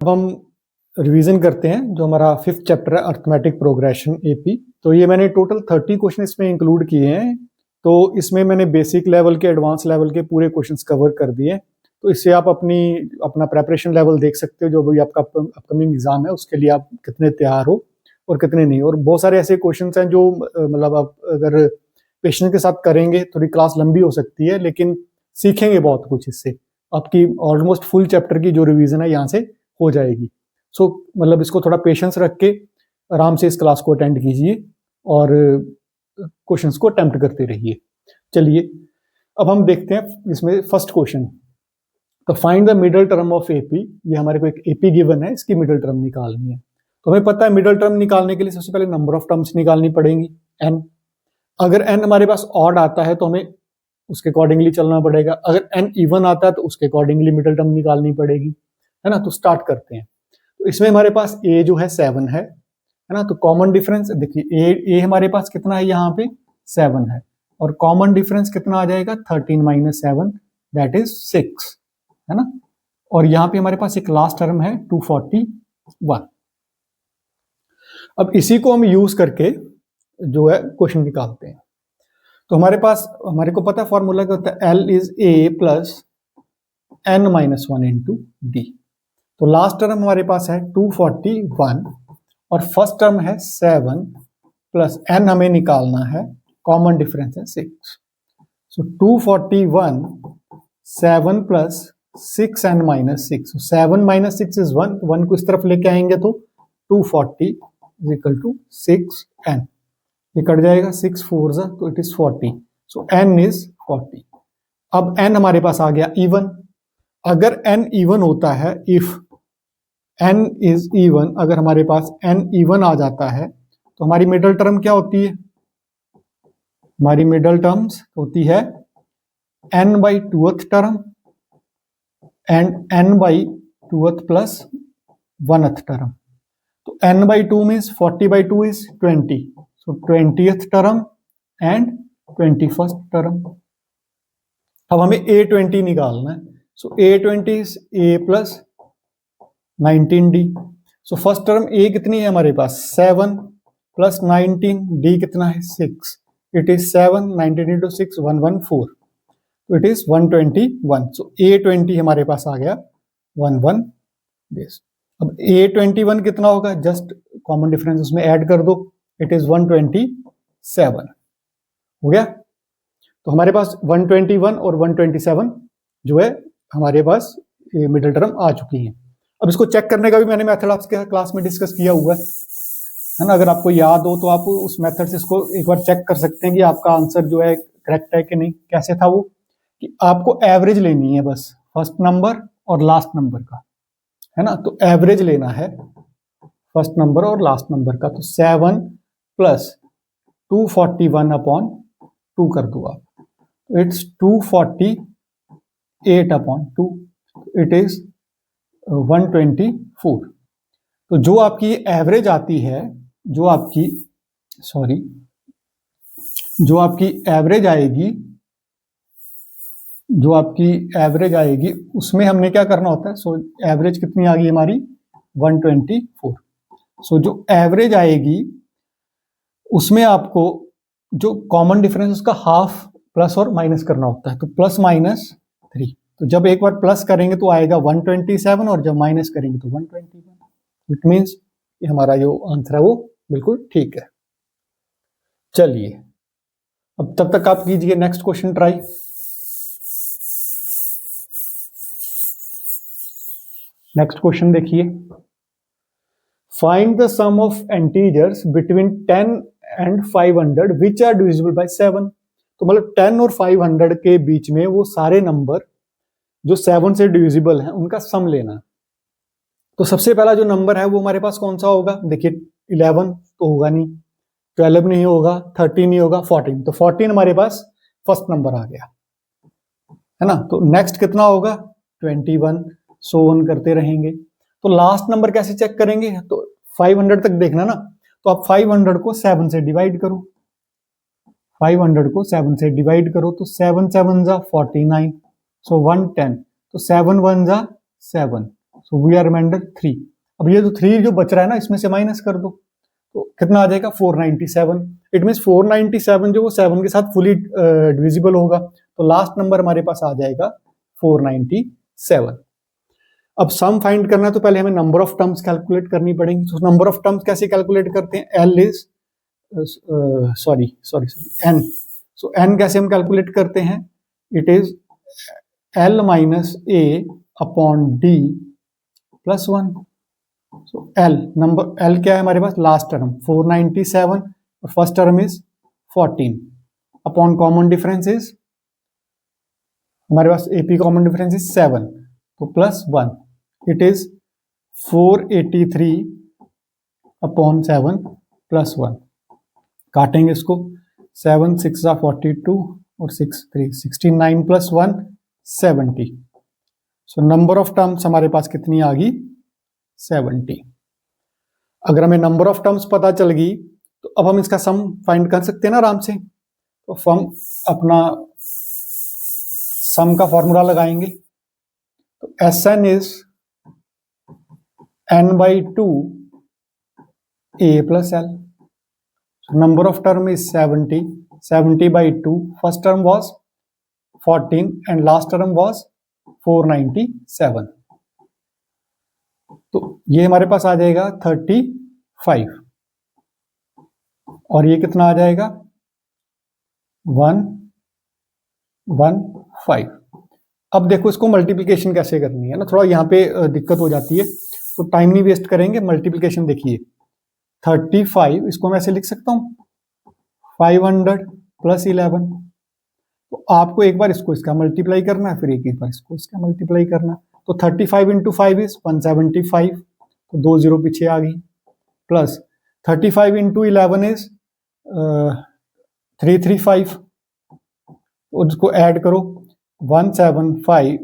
अब हम रिवीजन करते हैं जो हमारा 5th चैप्टर है अर्थमेटिक प्रोग्रेशन एपी। तो ये मैंने टोटल 30 क्वेश्चन इसमें इंक्लूड किए हैं। तो इसमें मैंने बेसिक लेवल के, एडवांस लेवल के पूरे क्वेश्चंस कवर कर दिए। तो इससे आप अपना प्रेपरेशन लेवल देख सकते हो, जो भी आपका अपकमिंग एग्जाम है उसके लिए आप कितने तैयार हो और कितने नहीं। और बहुत सारे ऐसे क्वेश्चंस हैं जो मतलब आप अगर पेशेंस के साथ करेंगे, थोड़ी क्लास लंबी हो सकती है लेकिन सीखेंगे बहुत कुछ इससे। आपकी ऑलमोस्ट फुल चैप्टर की जो रिवीजन है यहाँ से हो जाएगी। सो मतलब इसको थोड़ा पेशेंस रख के आराम से इस क्लास को अटेंड कीजिए और क्वेश्चंस को अटेम्प्ट करते रहिए। चलिए अब हम देखते हैं इसमें फर्स्ट क्वेश्चन। तो find the middle term of AP. ये हमारे को एक एपी गिवन है, इसकी मिडल टर्म निकालनी है। तो हमें पता है मिडल टर्म निकालने के लिए सबसे पहले नंबर ऑफ टर्म्स निकालनी पड़ेंगी, n। अगर n हमारे पास ऑड आता है तो हमें उसके अकॉर्डिंगली चलना पड़ेगा। अगर n इवन आता है तो उसके अकॉर्डिंगली मिडल टर्म निकालनी पड़ेगी, है ना। तो स्टार्ट करते हैं। तो इसमें हमारे पास a जो है 7 है ना। तो कॉमन डिफरेंस देखिए, a हमारे पास कितना है, यहाँ पे 7 है और कॉमन डिफरेंस कितना आ जाएगा 13 - 7 दैट इज 6, है ना। और यहाँ पे हमारे पास एक लास्ट टर्म है 241। अब इसी को हम यूज करके जो है क्वेश्चन निकालते हैं। तो हमारे को पता है फॉर्मूला क्या होता है, L is A plus n - 1 into D. तो लास्ट टर्म हमारे पास है 241 और फर्स्ट टर्म है 7 प्लस n हमें निकालना है, कॉमन डिफरेंस है 6। सो 241 7 प्लस 6n - 6। 7 - 6 इज 1, 1 को इस तरफ लेके आएंगे तो 240 इज इक्वल टू 6n। ये कट जाएगा, 6 4 जा तो it is 40। So n is 40। अब n हमारे पास आ गया इवन। अगर n इवन होता है, इफ n इज इवन, अगर हमारे पास n इवन आ जाता है तो हमारी मिडल टर्म क्या होती है, हमारी मिडल टर्म्स होती है n/2th term and n/2th plus 1th term. तो n/2 means 40/2 is 20, so 20th term and 21st term. अब हमें a20 निकालना है। सो a20 is a plus 19d। So first term a कितनी है हमारे पास 7 प्लस 19, d कितना है 6, इट इज 7, 19 into 6 114, तो इट इज 121। सो a20 हमारे पास आ गया 11 दिस। अब a21 कितना होगा, जस्ट कॉमन डिफरेंस उसमें ऐड कर दो, इट इज 127 हो गया। तो हमारे पास 121 और 127 जो है हमारे पास मिडिल टर्म आ चुकी है। अब इसको चेक करने का भी मैंने मेथड आपके क्लास में डिस्कस किया हुआ है ना। अगर आपको याद हो तो आप उस मेथड से इसको एक बार चेक कर सकते हैं कि आपका आंसर जो है करेक्ट है कि नहीं। कैसे था वो, कि आपको एवरेज लेनी है बस फर्स्ट नंबर और लास्ट नंबर का, है ना। तो एवरेज लेना है फर्स्ट नंबर और लास्ट नंबर का। तो 7 प्लस 241 अपॉन 2 कर दो आप, इट्स 248 अपॉन 2, इट इज 124। तो जो आपकी एवरेज आती है, जो आपकी एवरेज आएगी उसमें हमने क्या करना होता है। सो एवरेज कितनी आ गई हमारी 124। सो जो एवरेज आएगी उसमें आपको जो कॉमन डिफरेंस उसका हाफ प्लस और माइनस करना होता है। तो प्लस माइनस 3। तो जब एक बार प्लस करेंगे तो आएगा 127 और जब माइनस करेंगे तो 121। इट मीन्स हमारा जो आंसर है वो बिल्कुल ठीक है। चलिए अब तब तक आप कीजिए next question try. Next question देखिए, find the sum of integers between 10 and 500 which are divisible by 7। तो मतलब 10 और 500 के बीच में वो सारे नंबर जो 7 से डिविजिबल हैं उनका सम लेना। तो सबसे पहला जो नंबर है वो हमारे पास कौन सा होगा, देखिए 11 तो होगा नहीं, 12 नहीं होगा, 13 नहीं होगा, 14। तो 14 हमारे पास फर्स्ट नंबर आ गया, है ना। तो नेक्स्ट कितना होगा 21, सो ऑन करते रहेंगे। तो लास्ट नंबर कैसे चेक करेंगे, तो 500 तक देखना ना। तो आप 500 को 7 से डिवाइड करो, 500 को 7 से डिवाइड करो तो 7 7 जा 49, सो 110। तो 7 1 जा 7, सो वी आर रिमाइंडर 3। अब ये जो 3 जो बच रहा है ना, इसमें से माइनस कर दो तो कितना आ जाएगा 497। इट मीन्स 497 जो वो 7 के साथ फुली डिविजिबल होगा, तो लास्ट नंबर हमारे पास आ जाएगा 497। अब सम फाइंड करना है तो पहले हमें नंबर ऑफ टर्म्स कैलकुलेट करनी पड़ेगी। तो नंबर ऑफ टर्म्स कैसे कैलकुलेट करते हैं, L is sorry N. So N कैसे हम कैलकुलेट करते हैं, it is L minus A upon D plus 1। So L number, L क्या है हमारे पास, लास्ट टर्म 497 और first term is 14 upon common difference is हमारे पास एपी कॉमन डिफरेंस इज 7, तो plus 1, it is 483 upon 7 plus 1। काटेंगे इसको, 7 6 42 और 6 3 69 plus 1 70। So number of terms हमारे पास कितनी आ गई, 70। अगर हमें नंबर ऑफ टर्म्स पता चल गई तो अब हम इसका सम फाइंड कर सकते हैं ना आराम से। तो हम अपना सम का फॉर्मूला लगाएंगे। तो S N is n by 2 a plus l. So number of term is 70. 70 by 2. First term was 14 and last term was 497. तो ये हमारे पास आ जाएगा 35 और ये कितना आ जाएगा 115। अब देखो इसको मल्टीप्लिकेशन कैसे करनी है ना, थोड़ा यहाँ पे दिक्कत हो जाती है, तो टाइम नहीं वेस्ट करेंगे। मल्टीप्लिकेशन देखिए 35, इसको मैं ऐसे लिख सकता हूँ 500 प्लस 11। तो आपको एक बार इसको इसका मल्टीप्लाई करना है, फिर एक बार इसको इसका मल्टीप्लाई करना है। तो 35 इंटू 5 इज 175, तो 2 0 पीछे आ गई, प्लस 35 इंटू 11 इज 335, उसको ऐड करो 178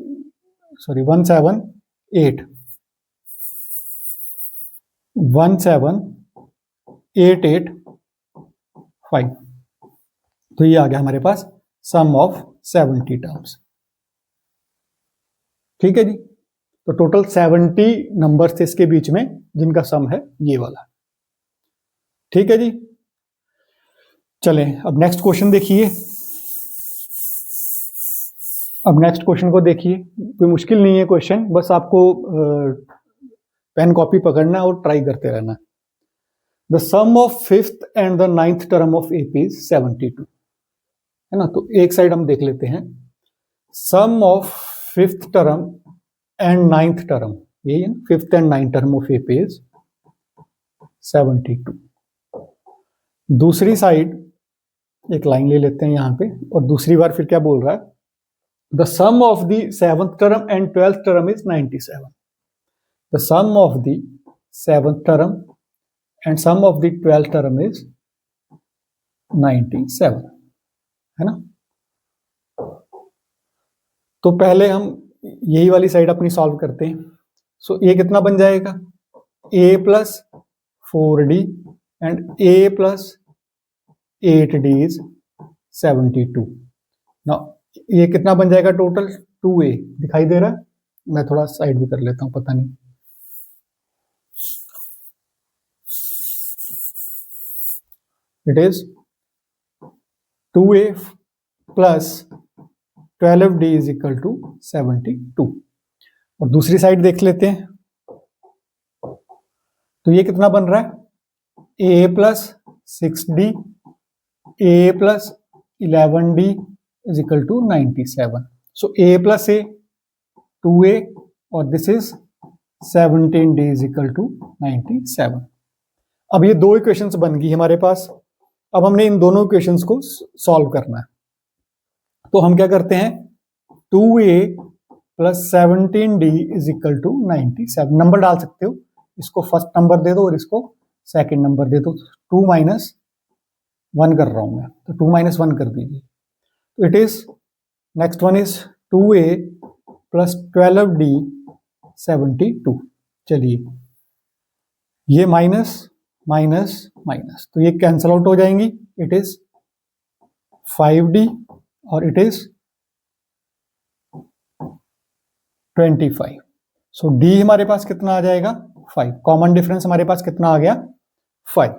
17885। तो ये आ गया हमारे पास सम ऑफ 70 टर्म्स। ठीक है जी, तो टोटल 70 नंबर्स थे इसके बीच में जिनका सम है ये वाला। ठीक है जी, चलें अब नेक्स्ट क्वेश्चन देखिए। अब नेक्स्ट क्वेश्चन को देखिए, कोई मुश्किल नहीं है क्वेश्चन, बस आपको पेन कॉपी पकड़ना है और ट्राई करते रहना है। The sum of 5th and the 9th term of AP is 72, है ना। तो एक साइड हम देख लेते हैं, sum of 5th term and 9th term, यही है 5th and 9th term of AP is 72। दूसरी साइड एक लाइन ले लेते हैं यहां पे, और दूसरी बार फिर क्या बोल रहा है, the sum of the 7th term and 12th term is 97। The sum of the 7th term and sum of the 12th term is 97, है ना। तो पहले हम यही वाली साइड अपनी सॉल्व करते हैं। सो ये कितना बन जाएगा, a plus 4d and a plus 8d is 72। Now ये कितना बन जाएगा टोटल, 2a दिखाई दे रहा है, मैं थोड़ा साइड भी कर लेता हूं, पता नहीं। It is 2a plus 12d is equal to 72। और दूसरी साइड देख लेते हैं, तो ये कितना बन रहा है, a plus 6d, a plus 11d is equal to 97। So a plus a 2a और this is 17d is equal to 97। अब ये दो इक्वेशंस बन गई हमारे पास। अब हमने इन दोनों इक्वेशंस को सॉल्व करना है। तो हम क्या करते हैं, 2a plus 17d is equal to 97। Number डाल सकते हो, इसको फर्स्ट नंबर दे दो और इसको सेकंड नंबर दे दो। 2 माइनस 1 कर रहा हूं मैं, तो 2 माइनस 1 कर दीजिए। तो it is next one is 2a plus 12d 72। चलिए ये माइनस माइनस माइनस, तो ये कैंसल आउट हो जाएंगी। इट इज 5d और इट इज 25। सो डी हमारे पास कितना आ जाएगा 5, कॉमन डिफरेंस हमारे पास कितना आ गया 5।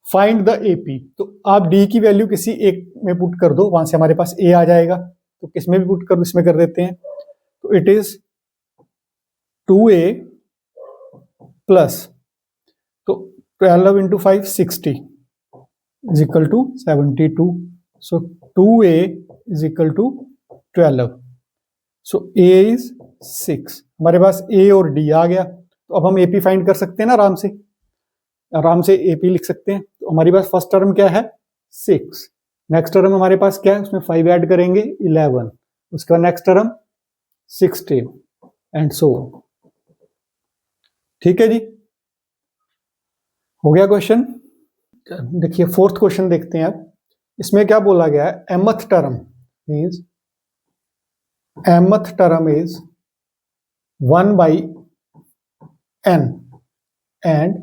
फाइंड द एपी, तो आप डी की वैल्यू किसी एक में पुट कर दो, वहां से हमारे पास ए आ जाएगा, तो किसमें भी पुट कर दो, इसमें कर देते हैं। तो इट इज 2a प्लस, तो 12 into 5 60 is equal to 72। So 2a is equal to 12, so a is 6। हमारे पास a और d आ गया, तो अब हम एपी फाइंड कर सकते हैं ना, आराम से एपी लिख सकते हैं। तो हमारे पास फर्स्ट टर्म क्या है 6, नेक्स्ट टर्म हमारे पास क्या है, उसमें 5 ऐड करेंगे 11, उसके बाद नेक्स्ट टर्म 16 एंड सो। ठीक है जी, हो गया क्वेश्चन। देखिए फोर्थ क्वेश्चन देखते हैं अब। इसमें क्या बोला गया है, mth term is 1 by n and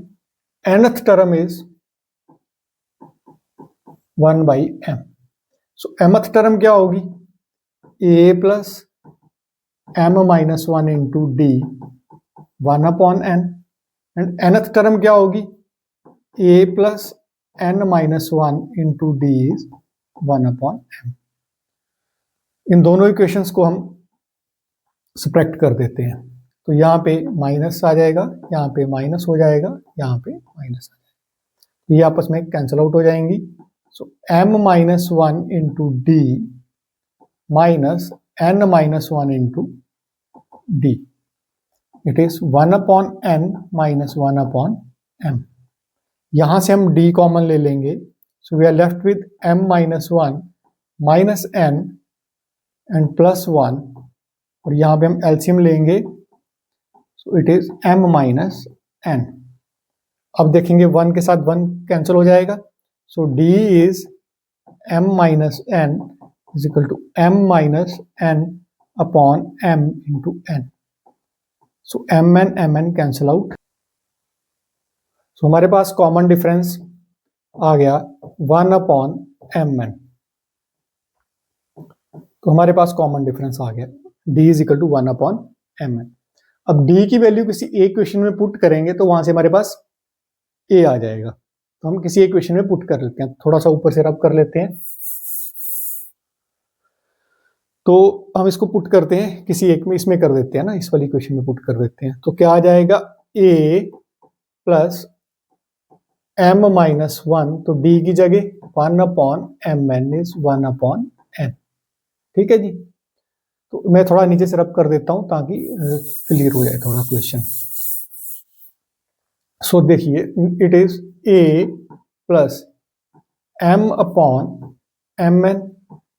nth term is 1 by m। So mth term क्या होगी, a plus m minus 1 into D 1 upon n, and nth term क्या होगी, a plus n minus 1 into D is 1 upon m। इन दोनों equations को हम subtract कर देते हैं, तो यहाँ पे माइनस आ जाएगा, यहाँ पे माइनस हो जाएगा, यहाँ पे माइनस आ जाएगा, ये आपस में कैंसिल आउट हो जाएंगी। So m minus 1 into D minus n minus 1 into D, it is 1 upon n minus 1 upon m। यहां से हम d कॉमन ले लेंगे, so we are left with m minus 1 minus n and plus 1, और यहां पे हम एलसीएम लेंगे, so it is m minus n। अब देखेंगे 1 के साथ 1 कैंसिल हो जाएगा, so d is m minus n is equal to m minus n upon m into n। So m n cancel out, so हमारे पास कॉमन डिफरेंस आ गया 1 अपॉन mn। तो हमारे पास कॉमन डिफरेंस आ गया d is equal to 1 upon mn। अब d की वैल्यू किसी एक क्वेश्चन में पुट करेंगे तो वहां से हमारे पास a आ जाएगा, तो हम किसी एक क्वेश्चन में पुट कर लेते हैं। थोड़ा सा ऊपर से रब कर लेते हैं, तो हम इसको पुट करते हैं किसी एक में, इसमें कर देते हैं ना, इस वाली क्वेश्चन में पुट कर देते हैं। तो क्या आ जाएगा, a प्लस m माइनस 1, तो d की जगह 1 upon mn is 1 upon n। ठीक है जी, तो मैं थोड़ा नीचे से रब कर देता हूं ताकि क्लियर हो जाए थोड़ा क्वेश्चन। सो देखिए, it is a plus m upon mn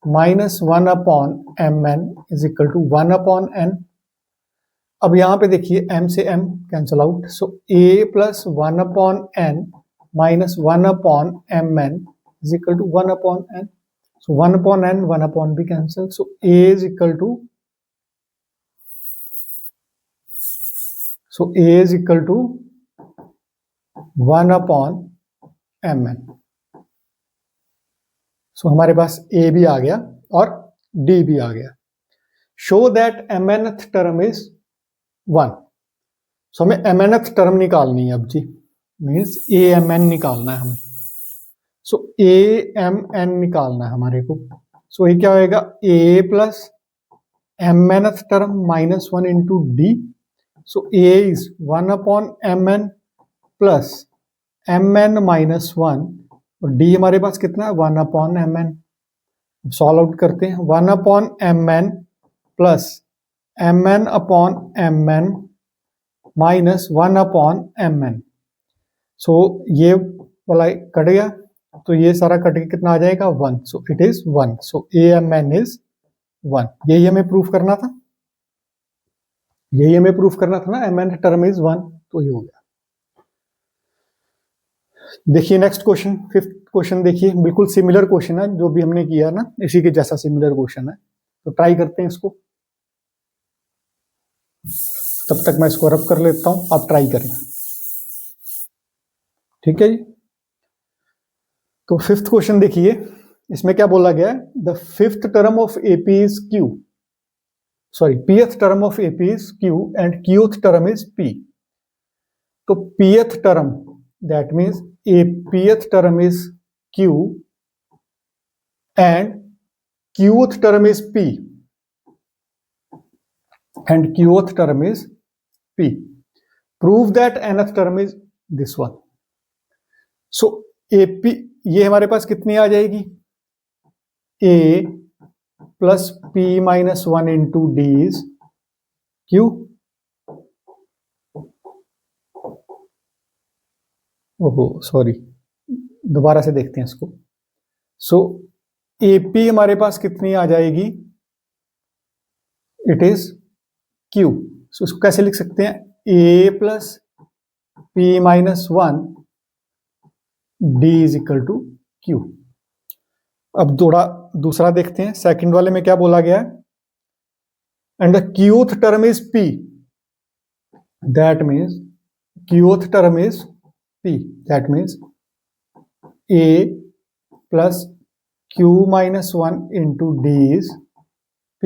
minus 1 upon mn is equal to 1 upon n। अब यहां पे देखिए m से m cancel out, so a plus 1 upon n minus 1 upon mn is equal to 1 upon n। So 1 upon n 1 upon भी cancel, so a is equal to, so a is equal to 1 upon mn। So हमारे पास a भी आ गया और d भी आ गया। Show that mnth term is 1। सो हमें mnth term निकालनी है अब जी, मीन्स amn निकालना है हमें। सो amn निकालना है हमारे को। सो ये क्या होएगा, a plus mnth term minus 1 into D. So a is 1 upon mn plus mn minus 1, और d हमारे पास कितना है 1 अपॉन mn। सॉल्व आउट करते हैं, 1 upon mn plus mn upon mn minus 1 upon mn। सो ये वाला कट गया, तो ये सारा कट के कितना आ जाएगा 1, सो it is 1। So amn is 1। यही हमें प्रूफ करना था, ना mn टर्म इज 1, तो ये हो गया। देखिए नेक्स्ट क्वेश्चन, फिफ्थ क्वेश्चन देखिए, बिल्कुल सिमिलर क्वेश्चन है जो भी हमने किया ना, इसी के जैसा सिमिलर क्वेश्चन है। तो ट्राई करते हैं इसको, तब तक मैं इसको रब कर लेता हूं, आप ट्राई करें। ठीक है जी, तो फिफ्थ क्वेश्चन देखिए, इसमें क्या बोला गया है, the fifth term of AP is Q. Sorry pth term of AP is Q and qth term is P. तो pth term that means a pth term is Q and qth term is P and qth term is P. Prove that nth term is this one. So AP ये हमारे पास कितनी आ जाएगी, A plus P minus 1 into D is Q. ओहो sorry, दोबारा से देखते हैं इसको. सो AP हमारे पास कितनी आ जाएगी, इट इज Q. सो इसको कैसे लिख सकते हैं, A plus P minus 1 D is equal to Q. अब थोड़ा दूसरा देखते हैं, सेकंड वाले में क्या बोला गया है, and the qth term is P, that means qth term is P, that means A plus Q minus 1 into D is P.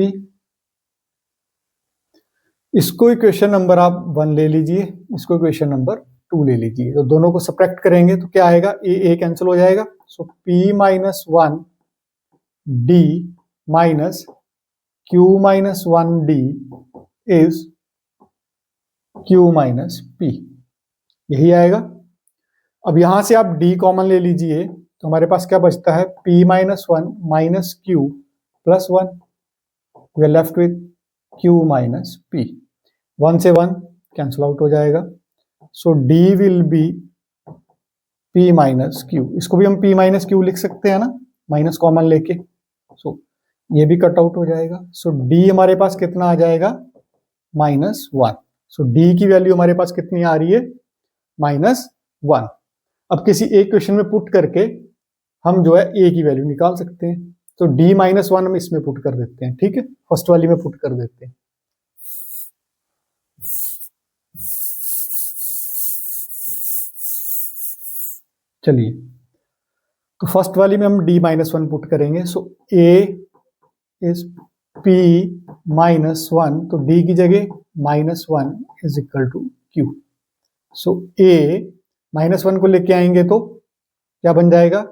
इसको इक्वेशन नंबर आप 1 ले लीजिए, इसको इक्वेशन नंबर 2 ले लीजिए. तो दोनों को सब्ट्रैक्ट करेंगे तो क्या आएगा, A कैंसिल हो जाएगा. सो P minus 1 D minus Q minus 1 D is Q minus P, यही आएगा. अब यहां से आप D कॉमन ले लीजिए तो हमारे पास क्या बचता है, P minus 1 minus Q plus 1, we are left with Q minus P. 1 से 1 कैंसिल आउट हो जाएगा. So D will be P minus Q. इसको भी हम P माइनस Q लिख सकते हैं ना, माइनस कॉमन लेके. सो ये भी कट आउट हो जाएगा. सो D हमारे पास कितना आ जाएगा, माइनस 1. सो D की वैल्यू हमारे पास कितनी आ रही है, माइनस 1. अब किसी एक क्वेश्चन में पुट करके हम जो है A की वैल्यू निकाल सकते हैं. तो D माइनस 1 हम इसमें पुट कर देते हैं, ठीक है, फर्स्ट वाली में पुट कर देते हैं. चलिए, तो फर्स्ट वाली में हम D माइनस 1 पुट करेंगे. So A is P minus 1, तो D की जगह minus 1 is equal to Q. So A minus 1 को लेके आएंगे तो क्या बन जाएगा,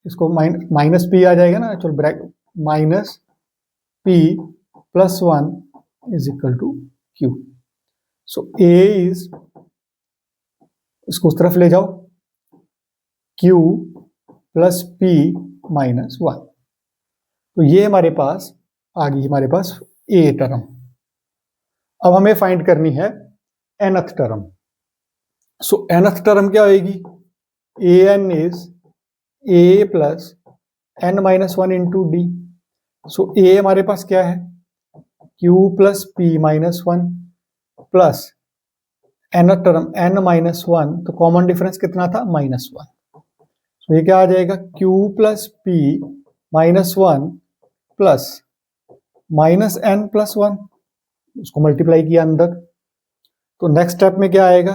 इसको माइनस P आ जाएगा ना, actual bracket minus P plus 1 is equal to Q. So A is, इसको उस तरफ ले जाओ, Q प्लस P माइनस 1. तो ये हमारे पास आ गई, हमारे पास A टर्म. अब हमें फाइंड करनी है nth term. So nth term क्या होगी, an is A plus n minus 1 into D. So A हमारे पास क्या है, Q plus P minus 1 plus nth term n minus 1, तो कॉमन डिफरेंस कितना था, माइनस 1. तो ये क्या आ जाएगा, Q plus P minus 1 plus minus n plus 1, उसको मल्टीप्लाई किया अंदर. तो नेक्स्ट स्टेप में क्या आएगा,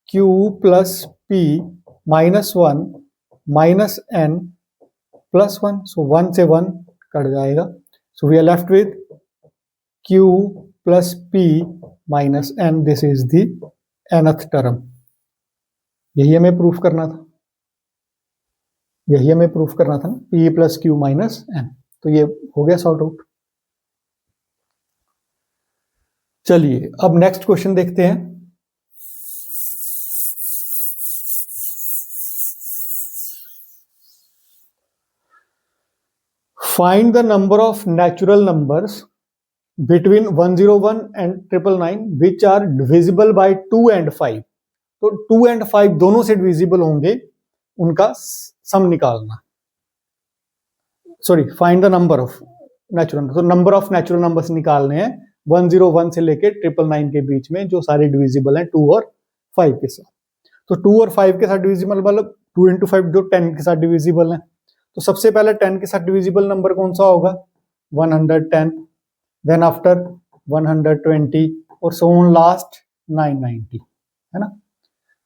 Q plus P minus 1 minus n plus 1. So 1 से 1 कट जाएगा. So we are left with Q plus P minus n. This is the nth term. यही हमें प्रूफ करना था, यही हमें प्रूफ करना था ना, P plus Q minus n. तो ये हो गया सॉर्ट आउट. चलिए अब नेक्स्ट क्वेश्चन देखते हैं. Find the number of natural numbers between 101 and 999 which are divisible by 2 and 5. तो 2 and 5 दोनों से डिविजिबल होंगे, उनका सम निकालना. Sorry, find the number of natural number. तो नंबर ऑफ नेचुरल नंबर्स निकालने हैं 101 से लेके 999 के बीच में, जो सारे डिविजिबल हैं 2 और 5 के साथ. तो 2 और 5 के साथ डिविजिबल मतलब 2 into 5 जो 10 के साथ डिविजिबल हैं. तो सबसे पहले 10 के साथ डिविजिबल नंबर कौन सा होगा, 110, देन आफ्टर 120 और सो ऑन लास्ट 990, है ना.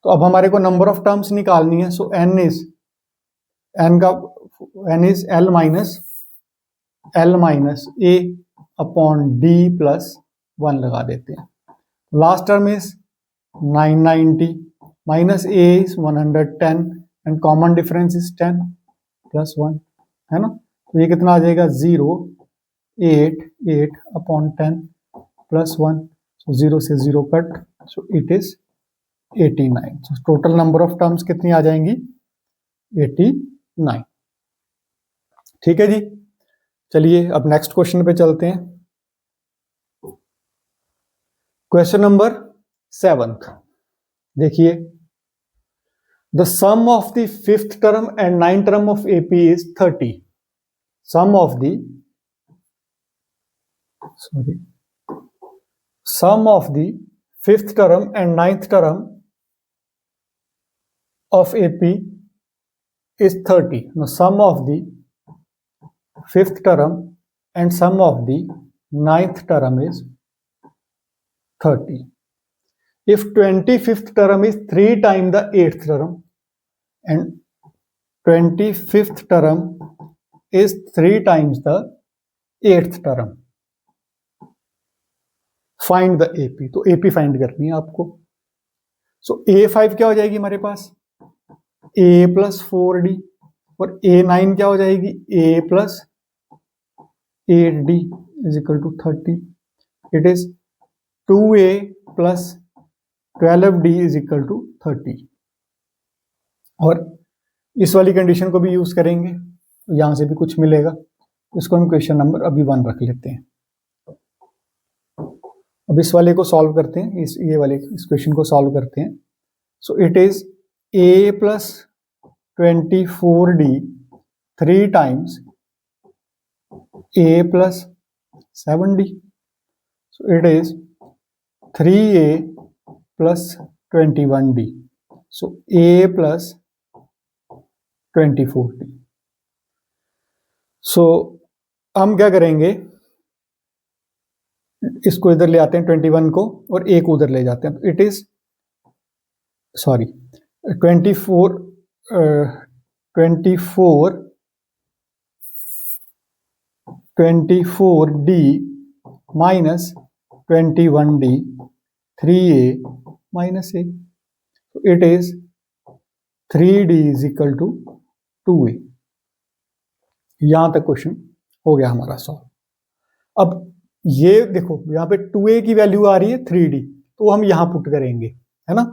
तो अब हमारे को नंबर ऑफ टर्म्स निकालनी है. सो n is l minus a upon D plus 1 लगा देते हैं। Last term is 990 minus A is 110 and common difference is 10 plus 1, है ना। तो ये कितना आ जाएगा 0 8 अपॉन 10 प्लस 1, सो 0 से 0 cut, so it is 89। So total number of terms कितनी आ जाएंगी 89। ठीक है जी, चलिए अब नेक्स्ट क्वेश्चन पे चलते हैं। क्वेश्चन नंबर 7 देखिए, the sum of the 5th term and 9th term of AP is 30। Sum of the sum of the 5th term and 9th term of AP is 30. Now sum of the 5th term and sum of the 9th term is 30. If 25th term is 3 times the 8th term and 25th term is 3 times the 8th term, find the AP. तो AP find करनी है आपको। सो A5 क्या हो जाएगी हमारे पास A plus 4D, और A9 क्या हो जाएगी A plus 8D is equal to 30। It is 2A plus 12D is equal to 30। और इस वाली कंडीशन को भी यूज करेंगे, तो यहां से भी कुछ मिलेगा। इसको हम क्वेश्चन नंबर अभी 1 रख लेते हैं। अब इस वाले को सॉल्व करते हैं, इस क्वेश्चन को सॉल्व करते हैं। So it is A plus 24D 3 times A plus 7D, so it is 3A plus 21D, so A plus 24D। सो हम क्या करेंगे, इसको इधर ले आते हैं 21 को, और एक उधर ले जाते हैं। It is 24D minus 21D 3A minus A, it is 3D is equal to 2A। यहां तक क्वेश्चन हो गया हमारा सॉल्व। अब ये देखो यहाँ पे 2A की वैल्यू आ रही है 3D, तो हम यहां पुट करेंगे, है ना।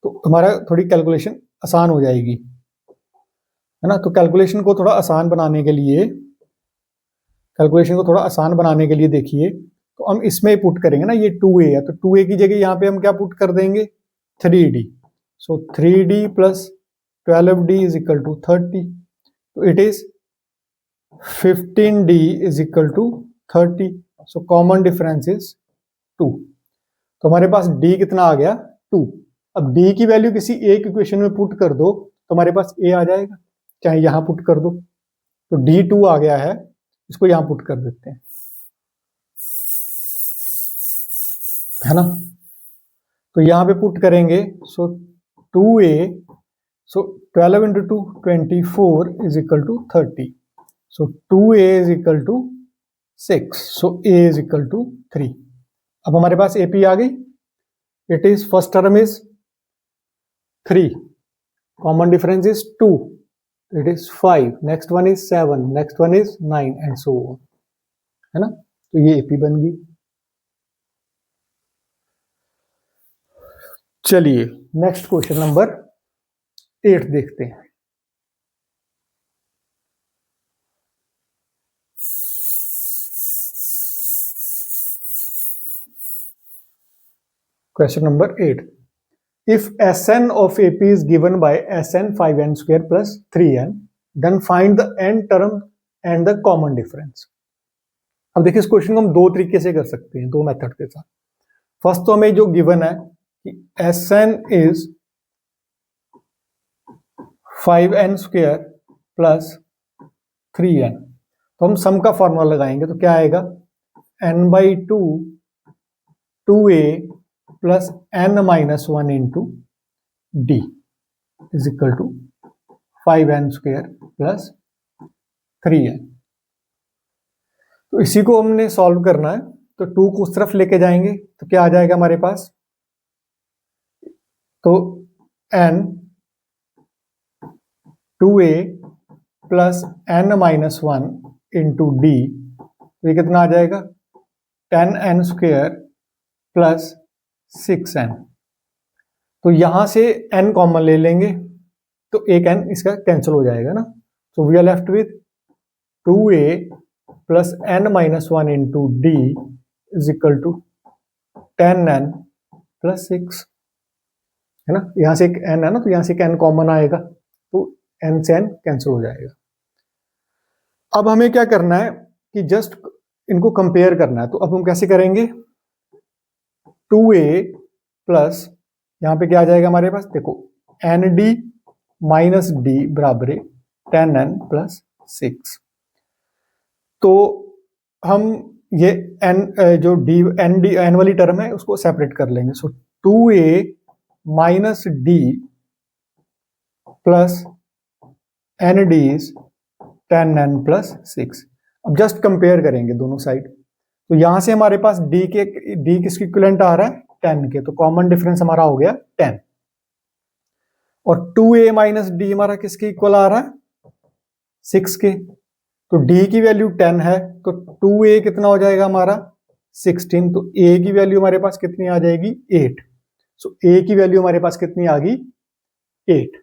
तो हमारा थोड़ी कैलकुलेशन आसान हो जाएगी, है ना। तो कैलकुलेशन को थोड़ा आसान बनाने के लिए देखिए, तो हम इसमें पुट करेंगे ना, ये 2A है, तो 2A की जगह यहाँ पे हम क्या पुट कर देंगे 3D। So 3D plus 12D is equal to 30, तो it is 15D is equal to 30। So common difference is 2। तो हमारे पास D कितना आ गया 2। अब D की वैल्यू किसी एक इक्वेशन में पुट कर दो तो हमारे पास A आ जाएगा, चाहे यहां पुट कर दो। तो D2 आ गया है, इसको यहां पुट कर देते हैं, है ना। तो यहां पे पुट करेंगे, so 2A, so 12 into 2 24 is equal to 30। So 2A is equal to 6, so A is equal to 3। अब हमारे पास AP आ गई। It is first term is 3, common difference is 2, it is 5, next one is 7, next one is 9 and so on, है ना। तो ये AP बन गई। चलिए नेक्स्ट क्वेश्चन नंबर 8 देखते हैं। Question number 8. If Sn of AP is given by Sn 5n square plus 3n, then find the n term and the common difference. अब देखिए इस क्वेश्चन को हम दो तरीके से कर सकते हैं, दो मेथड के साथ। फर्स्ट तो हमें जो गिवन है कि Sn is 5n square plus 3n, तो हम सम का फॉर्मूला लगाएंगे, तो क्या आएगा n/2 2a plus n-1 into D is equal to 5n square plus 3n। तो इसी को हमने सॉल्व करना है, तो 2 को उस तरफ लेके जाएंगे तो क्या आ जाएगा हमारे पास, तो n 2a plus n minus 1 into D, तो ये कितना आ जाएगा 10n स्क्वेयर प्लस 6n। तो यहां से n कॉमन ले लेंगे तो एक n इसका कैंसिल हो जाएगा ना, so we are left with 2a plus n minus 1 into D is equal to 10n plus 6, है ना। यहां से एक n है ना, तो यहां से एक n कॉमन आएगा तो n से n कैंसिल हो जाएगा। अब हमें क्या करना है कि जस्ट इनको कंपेयर करना है, तो अब हम कैसे करेंगे, 2a प्लस यहां पे क्या आ जाएगा हमारे पास, देखो एन डी माइनस डी बराबर है 10n प्लस 6। तो हम ये n जो डी एन वाली टर्म है उसको सेपरेट कर लेंगे, so 2a minus D plus N D is 10n plus 6। अब जस्ट कंपेयर करेंगे दोनों साइड, तो यहां से हमारे पास डी किसकी इक्विवेलेंट आ रहा है 10 के, तो कॉमन डिफरेंस हमारा हो गया 10, और 2a माइनस डी हमारा किसके इक्वल आ रहा है 6 के, तो d की वैल्यू 10 है तो 2a कितना हो जाएगा हमारा 16, तो a की वैल्यू हमारे पास कितनी आ जाएगी 8, सो a की वैल्यू हमारे पास कितनी आ गई 8,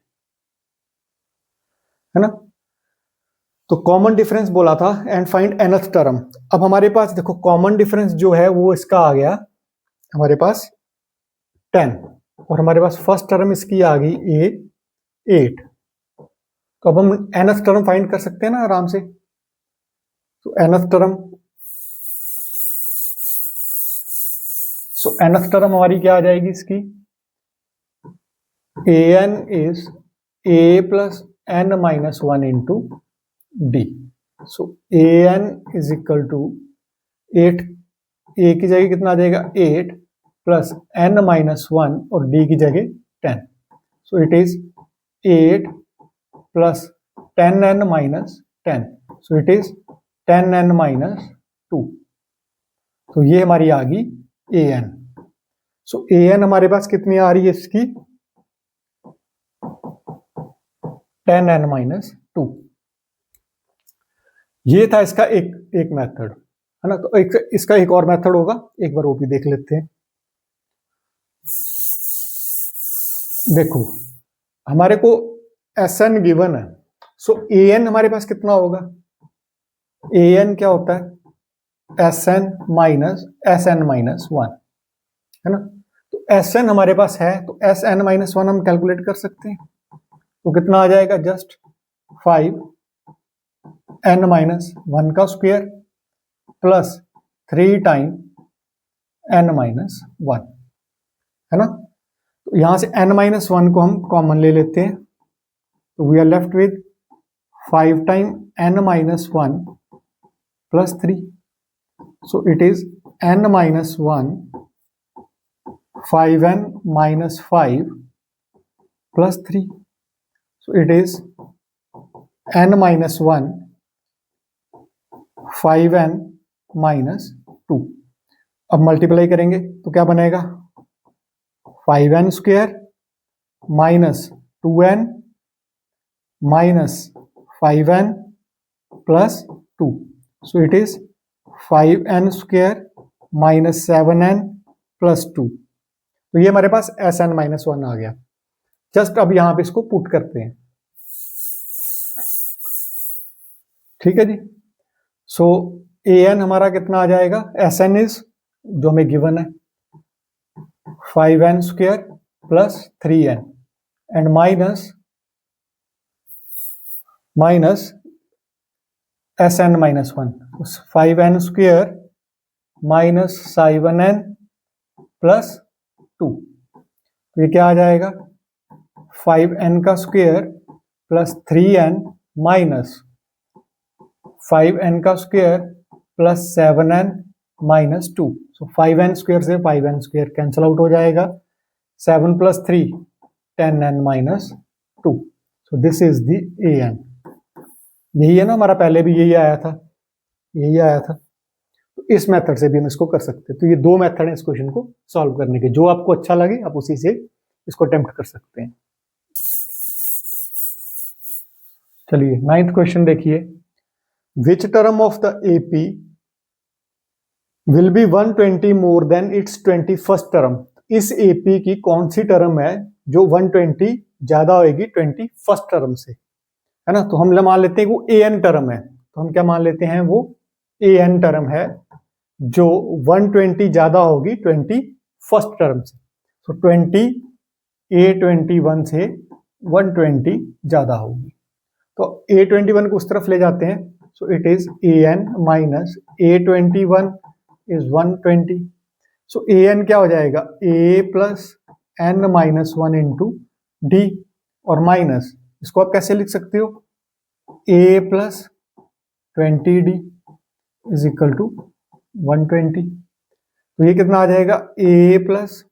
है ना। तो कॉमन डिफरेंस बोला था एंड फाइंड nth टर्म। अब हमारे पास देखो कॉमन डिफरेंस जो है वो इसका आ गया हमारे पास 10, और हमारे पास फर्स्ट टर्म इसकी आ गई 8, तो अब हम nth टर्म फाइंड कर सकते हैं ना आराम से, तो nth term, so nth term हमारी क्या आ जाएगी इसकी, an is a plus n minus 1 into D, so an is equal to 8, a की जगह कितना आ जाएगा 8 प्लस n माइनस 1 और d की जगह 10, सो it is 8 plus 10n minus 10, so it is 10n minus 2, तो ये हमारी आ गई an। सो an हमारे पास कितनी आ रही है इसकी 10n माइनस 2। ये था इसका एक मेथड, है ना। तो इसका एक और मेथड होगा, एक बार वो भी देख लेते हैं। देखो हमारे को Sn गिवन है, सो An हमारे पास कितना होगा, An क्या होता है Sn माइनस Sn माइनस 1, है ना। तो Sn हमारे पास है तो Sn माइनस 1 हम कैलकुलेट कर सकते हैं, तो कितना आ जाएगा जस्ट 5n माइनस 1 का square plus 3 time n minus 1, है ना। तो यहां से n माइनस 1 को हम कॉमन ले लेते हैं, तो we are left with 5 time n minus 1 plus 3, so it is n minus 1 5n minus 5 plus 3, so it is n minus 1 5n minus 2। अब मल्टीप्लाई करेंगे तो क्या बनेगा 5n square minus 2n minus 5n plus 2, so it is 5n square minus 7n plus 2, तो ये हमारे पास Sn minus 1 आ गया। Just अब यहां पे इसको पुट करते हैं, ठीक है जी। सो an हमारा कितना आ जाएगा, Sn इज जो हमें गिवन है 5n square plus 3n and minus Sn minus 1, 5n square minus 7n plus 2, तो ये क्या आ जाएगा 5n का square plus 3n minus 5n का स्क्वायर प्लस 7n माइनस 2, सो 5n स्क्वायर से 5n स्क्वायर कैंसिल आउट हो जाएगा, 7 plus 3 10n minus 2, so this is the an। यही है ना हमारा, पहले भी यही आया था, यही आया था। तो इस मेथड से भी हम इसको कर सकते हैं। तो ये दो मेथड है इस क्वेश्चन को सॉल्व करने के, जो आपको अच्छा लगे आप उसी से इसको अटेम्प्ट कर सकते हैं। चलिए 9th क्वेश्चन देखिए, which term of the AP will be 120 more than it's 21st term. इस एपी की कौन सी टर्म है जो 120 ज्यादा होगी 21st टर्म से, है ना। तो हम मान लेते हैं वो ए एन टर्म है, तो हम क्या मान लेते हैं, वो ए एन टर्म है जो 120 ज्यादा होगी 21st टर्म से। तो 21 से 120 ज्यादा होगी, तो A21 को उस तरफ ले जाते हैं। So it is AN minus A21 is 120। So AN क्या हो जाएगा, A plus N minus 1 into D, और माइनस इसको आप कैसे लिख सकते हो, A plus 20D is equal to 120। तो ये कितना आ जाएगा, A प्लस,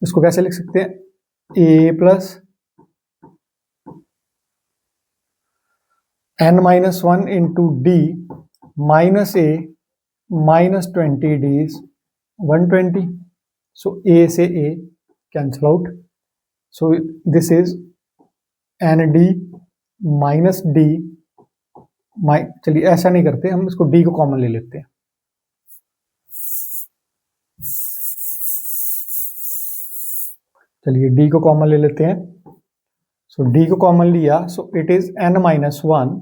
इसको कैसे लिख सकते हैं, A plus N minus 1 into D minus A minus 20D is 120। So A से A cancel out, so this is ND minus D. चलिए ऐसा नहीं करते, हम इसको D को कॉमन ले लेते हैं। चलिए D को कॉमन ले लेते हैं। सो D को कॉमन लिया, so it is N minus 1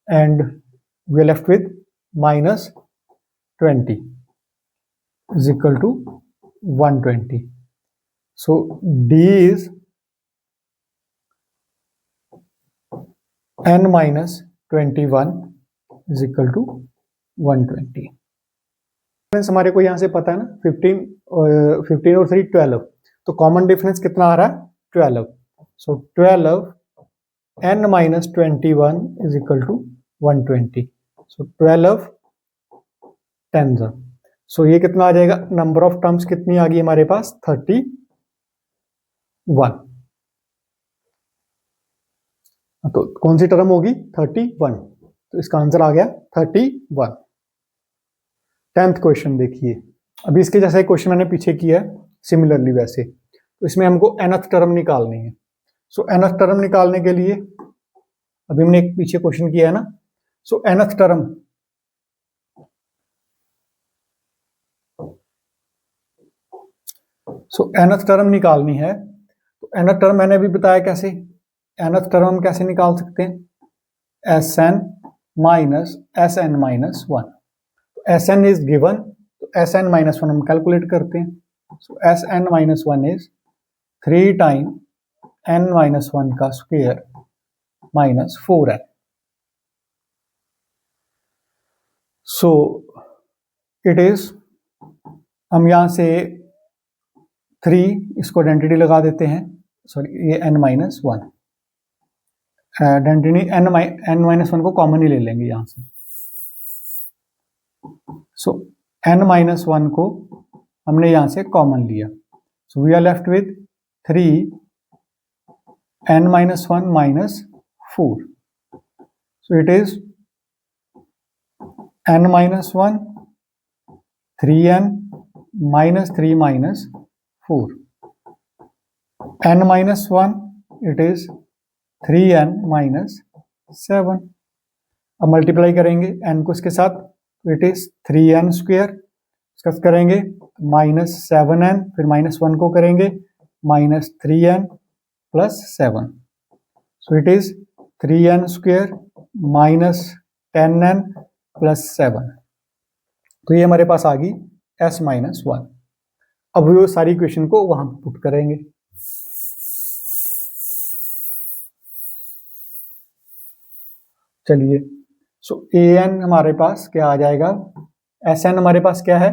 and we are left with minus 20 is equal to 120. So D is N minus 21 is equal to 120. हमारे को यहाँ से पता है ना 15 और 3 12, तो कॉमन डिफरेंस कितना आ रहा है 12। सो 12 N minus 21 is equal to 120. So 12 10s। सो ये कितना आ जाएगा, नंबर ऑफ टर्म्स कितनी आ गई हमारे पास 31। तो कौन सी टर्म होगी 31, तो इसका आंसर आ गया 31। 10th क्वेश्चन देखिए, अभी इसके जैसा क्वेश्चन मैंने पीछे किया है सिमिलरली वैसे, तो इसमें हमको nth टर्म निकालनी है। सो nth टर्म निकालने के लिए अभी हमने एक पीछे क्वेश्चन किया है ना, सो nth टर्म nth टर्म निकालनी है। तो nth टर्म मैंने अभी बताया कैसे, nth टर्म हम कैसे निकाल सकते हैं, Sn माइनस Sn माइनस 1। तो Sn इज गिवन, तो Sn माइनस 1 हम कैलकुलेट करते हैं। सो Sn minus 1 is 3 time n minus 1 का square minus 4n। So it is, हम यहां से 3 इसको आइडेंटिटी लगा देते हैं, सॉरी ये n minus 1 identity, n minus 1 को कॉमन ही ले लेंगे यहां से। सो n माइनस 1 को हमने यहां से कॉमन लिया, so we are left with 3 n minus 1 minus 4। So it is n minus 1 3n minus 3 minus 4, n minus 1 it is 3n minus 7। अब मल्टीप्लाई करेंगे n को इसके साथ, तो इट इज 3n स्क्वायर, इसका करेंगे माइनस 7n, फिर माइनस 1 को करेंगे minus 3n plus 7। So it is 3n square minus 10n plus 7। तो ये हमारे पास आ गई s माइनस 1। अब वो सारी इक्वेशन को वहां पुट करेंगे। चलिए, सो an हमारे पास क्या आ जाएगा, Sn हमारे पास क्या है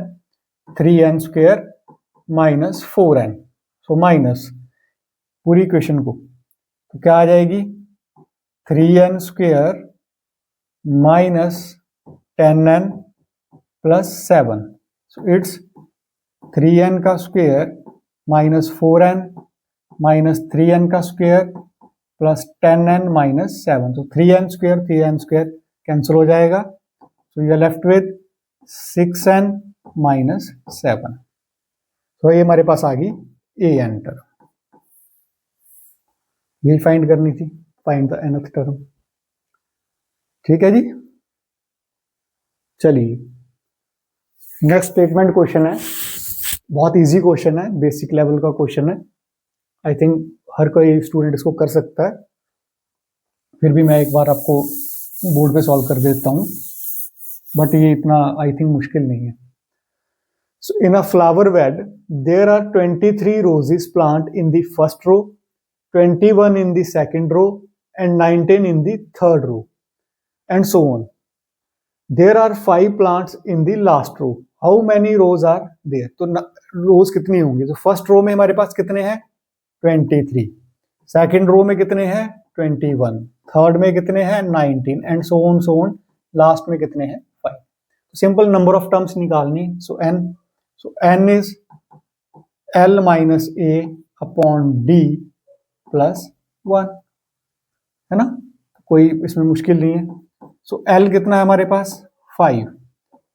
3n square minus 4n। So minus पूरी इक्वेशन को, तो क्या आ जाएगी 3n square minus 10n plus 7। So it's 3n का square minus 4n minus 3n का स्क्वायर प्लस 10n माइनस 7। तो 3n स्क्वायर कैंसिल हो जाएगा, so you are left with 6n minus 7। तो ये हमारे पास आ गई an टर्म, यही फाइंड करनी थी, फाइंड द nth टर्म। ठीक है जी, चलिए नेक्स्ट स्टेटमेंट क्वेश्चन है, बहुत इजी क्वेश्चन है, बेसिक लेवल का क्वेश्चन है। आई थिंक हर कोई स्टूडेंट इसको कर सकता है, फिर भी मैं एक बार आपको बोर्ड पे सॉल्व कर देता हूँ, बट ये इतना आई थिंक मुश्किल नहीं है। So in a flower bed, there are 23 roses plant in the first row, 21 in the second row, and 19 in the third row, and so on. There are 5 plants in the last row. How many rows are there? तो रोज कितनी होंगी? तो first row में हमारे पास कितने हैं? 23, second row में कितने हैं? 21, थर्ड में कितने हैं? 19, एंड सो ऑन, लास्ट में कितने हैं? 5। तो सिंपल नंबर ऑफ टर्म्स निकालनी, सो n is l minus a upon d plus 1, है ना? कोई इसमें मुश्किल नहीं है। सो l कितना है हमारे पास? 5,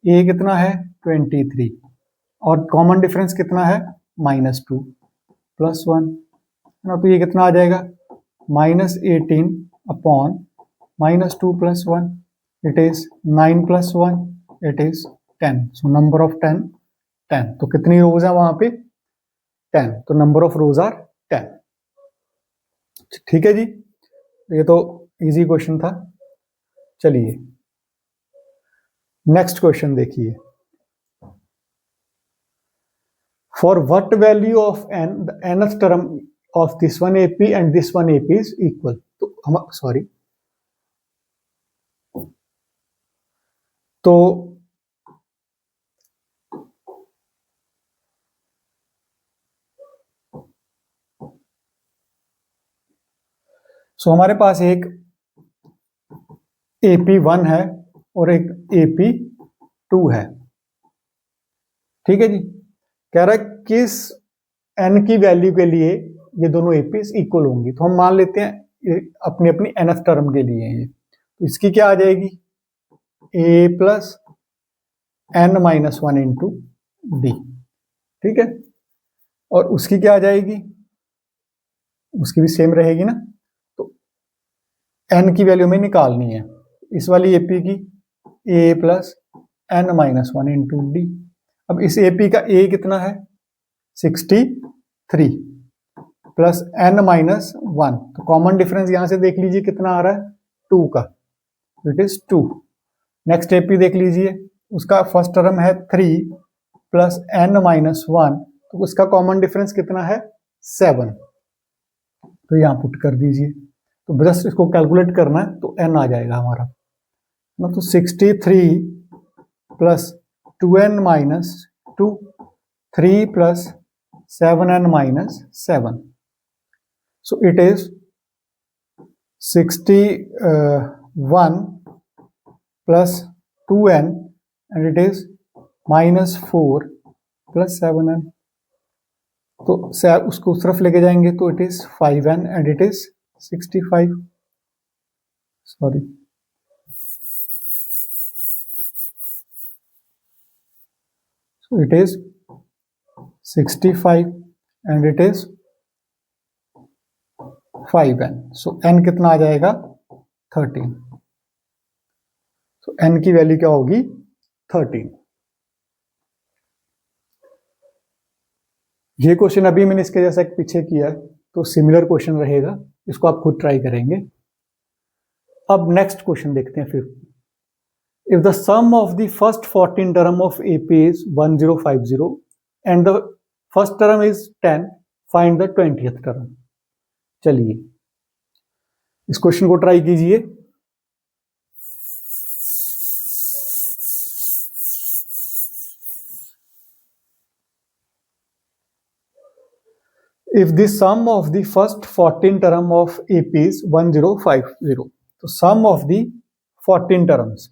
a कितना है? 23, और कॉमन डिफरेंस कितना है? -2 प्लस 1, है ना? तो ये कितना आ जाएगा? -18 upon -2 plus 1, it is 9 plus 1, it is 10। So number of 10। तो कितनी रोज है वहां पे? 10, तो नंबर ऑफ रोज आर 10। ठीक है जी, ये तो इजी क्वेश्चन था। चलिए नेक्स्ट क्वेश्चन देखिए, for what value of n the nth term of this one AP and this one AP is equal. तो हम सॉरी, तो हमारे पास एक AP1 है और एक AP2 है। ठीक है जी, कह रहा है किस n की वैल्यू के लिए ये दोनों APs इक्वल होंगी। तो हम मान लेते हैं अपनी अपनी nth टर्म के लिए ये, तो इसकी क्या आ जाएगी? a plus n minus 1 into D. ठीक है, और उसकी क्या आ जाएगी? उसकी भी सेम रहेगी ना, तो n की वैल्यू हमें निकालनी है। इस वाली AP की a plus n minus 1 into D. अब इस AP का a कितना है? 63 प्लस n माइनस 1, तो कॉमन डिफरेंस यहां से देख लीजिए कितना आ रहा है? 2 का, इट इज 2। नेक्स्ट AP देख लीजिए, उसका फर्स्ट टर्म है 3 प्लस n माइनस 1, तो उसका कॉमन डिफरेंस कितना है? 7। तो यहां पुट कर दीजिए, तो बस इसको कैलकुलेट करना है, तो n आ जाएगा हमारा, तो 63 plus 2n minus 2, 3 plus 7n minus 7, so it is 61 plus 2n and it is -4 plus 7n, तो उसको उस तरफ लेके जाएंगे तो it is 5n and it is 65, sorry, so it is 65 and it is 5n, so n कितना आ जाएगा? 13, so n की वैल्यू क्या होगी? 13। ये क्वेश्चन अभी मैंने इसके जैसा पीछे किया है, तो सिमिलर क्वेश्चन रहेगा, इसको आप खुद ट्राई करेंगे। अब नेक्स्ट क्वेश्चन देखते हैं फिर। If the sum of the first 14 term of AP is 1050 and the first term is 10, find the 20th term. चलिए इस क्वेश्चन को ट्राई कीजिए। If the sum of the first 14 term of AP is 1050, तो sum of the 14 terms,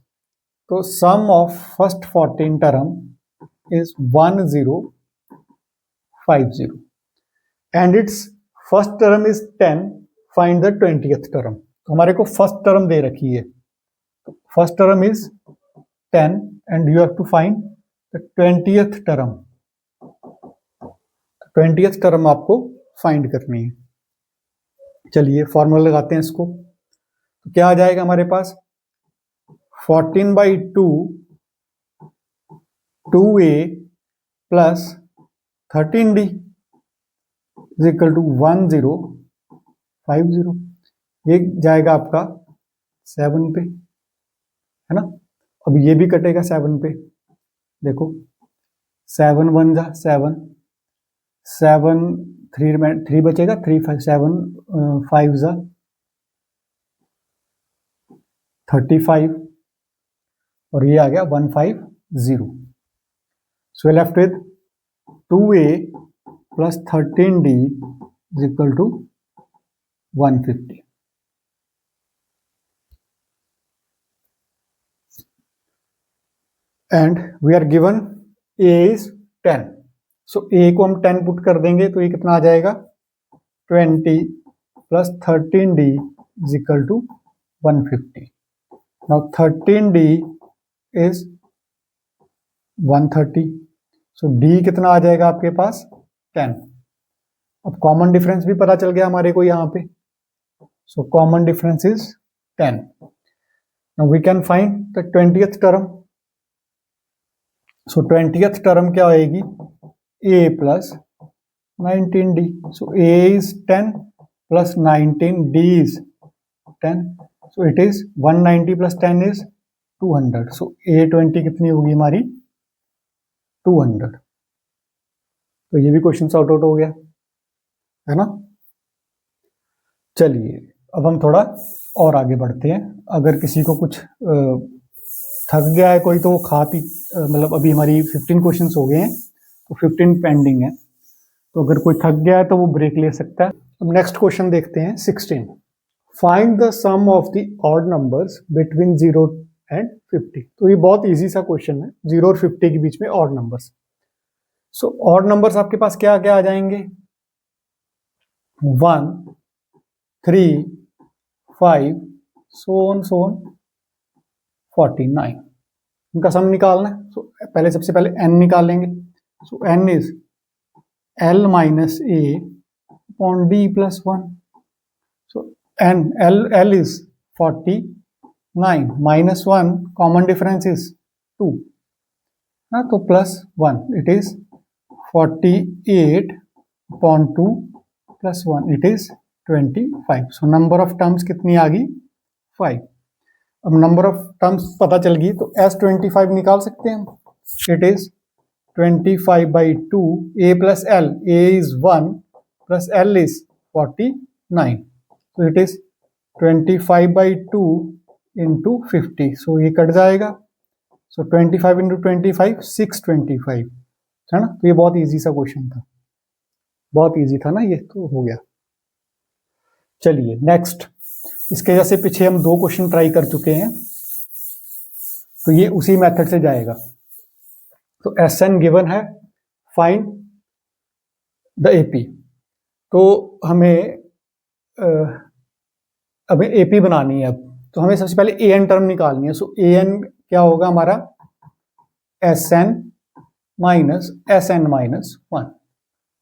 तो sum of first 14 term is 1050 and its first term is 10, find the 20th term। तो हमारे को first term दे रखी है first term is 10 and you have to find the 20th term. 20th term आपको find करनी है। चलिए फॉर्मूला लगाते हैं इसको। तो क्या आ जाएगा हमारे पास 14/2 2a plus 13d is equal to 1050। ये जाएगा आपका 7 पे, है ना। अब ये भी कटेगा 7 पे। देखो 7 1 जा 7, 7 3 में 3 बचेगा, 3 5 7 5 जा 35 और ये आ गया 150। So left with 2a plus 13d is equal to 150। And we are given a is 10। So a को हम 10 पुट कर देंगे तो ये कितना आ जाएगा 20 plus 13d is equal to 150। Now 13d is 130। So d कितना आ जाएगा आपके पास 10। अब कॉमन डिफरेंस भी पता चल गया हमारे को यहाँ पे। So common difference is 10। Now we can find the 20th term. So 20th term क्या आएगी a plus 19d। So a is 10 plus 19, d is 10. So it is 190 plus 10 is 200. So a20 कितनी होगी हमारी 200। तो ये भी क्वेश्चन सॉर्ट आउट हो गया, है ना। चलिए अब हम थोड़ा और आगे बढ़ते हैं। अगर किसी को कुछ थक गया है कोई, तो वो खा पी मतलब अभी हमारी 15 क्वेश्चंस हो गए हैं तो 15 पेंडिंग है। तो अगर कोई थक गया है तो वो ब्रेक ले सकता है। अब नेक्स्ट क्वेश्चन देखते हैं 16। Find the sum of the odd numbers between 0 and 50। तो ये बहुत इजी सा क्वेश्चन है, 0 और 50 के बीच में odd numbers. So odd numbers आपके पास क्या क्या आ जाएंगे 1 3 5 so on 49। इनका सम निकालना है। सो पहले सबसे पहले n निकालेंगे। सो n is l minus a upon d plus 1। So n l is 49 minus 1 common difference is 2 ना, तो plus 1 it is 48 upon 2 plus 1 it is 25। So number of terms कितनी आ गई 5। अब नंबर ऑफ टर्म्स पता चल गई तो S25 निकाल सकते हैं हम। It is 25/2 a plus l, a is 1 plus l is 49। so it is 25/2 into 50। so ये कट जाएगा। so 25 into 25 625, है ना। तो ये बहुत इजी सा क्वेश्चन था, बहुत इजी था ना, ये तो हो गया। चलिए नेक्स्ट, इसके जैसे पीछे हम 2 क्वेश्चन ट्राई कर चुके हैं तो ये उसी मेथड से जाएगा। तो Sn गिवन है, फाइंड द AP। तो हमें AP बनानी है। अब तो हमें सबसे पहले an टर्म निकालनी है। सो an क्या होगा हमारा Sn माइनस Sn माइनस 1।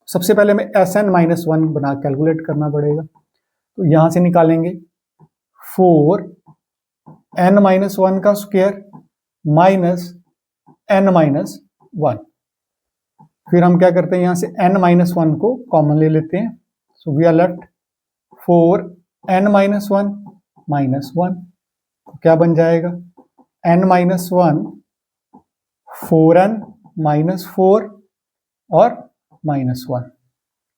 सबसे पहले हमें Sn माइनस 1 बना कैलकुलेट करना पड़ेगा। तो यहां से निकालेंगे 4 n माइनस 1 का स्क्वायर माइनस n माइनस 1। फिर हम क्या करते हैं, यहां से n माइनस 1 को कॉमन ले लेते हैं। So we are left 4 n minus 1 minus 1। क्या बन जाएगा n माइनस 1 4n माइनस 4 और माइनस 1।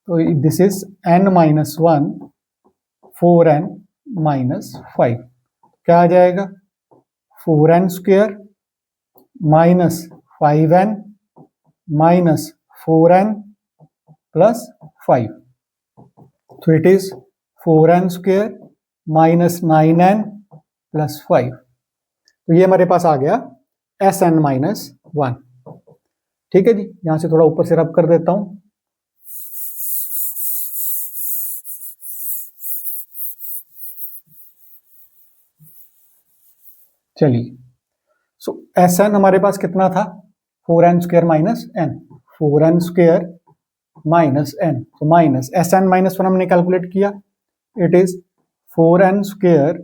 तो this is n minus 1 4n minus 5। क्या आ जाएगा 4n square minus 5n minus 4n plus 5। तो it is 4n square minus 9n plus 5। तो ये हमारे पास आ गया Sn माइनस 1। ठीक है जी, यहां से थोड़ा ऊपर से रब कर देता हूं। चलिए, सो एस एन हमारे पास कितना था, 4n² minus N, 4n² minus N, तो minus S N minus one हमने कैलकुलेट किया, it is 4n²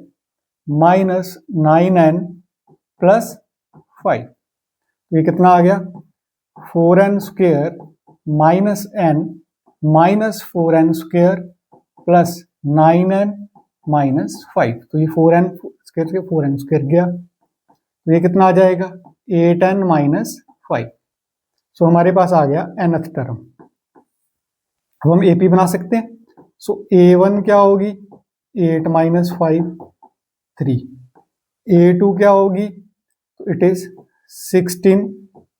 minus 9n plus 5, तो ये कितना आ गया, 4n² minus N minus 4n² plus 9n minus 5, तो ये 4n² से 4n² गया, तो ये कितना आ जाएगा, 8n माइनस 5, सो हमारे पास आ गया nth टर्म। अब हम AP बना सकते हैं, सो A1 क्या होगी, 8 माइनस 5 3, A2 क्या होगी, तो it is 16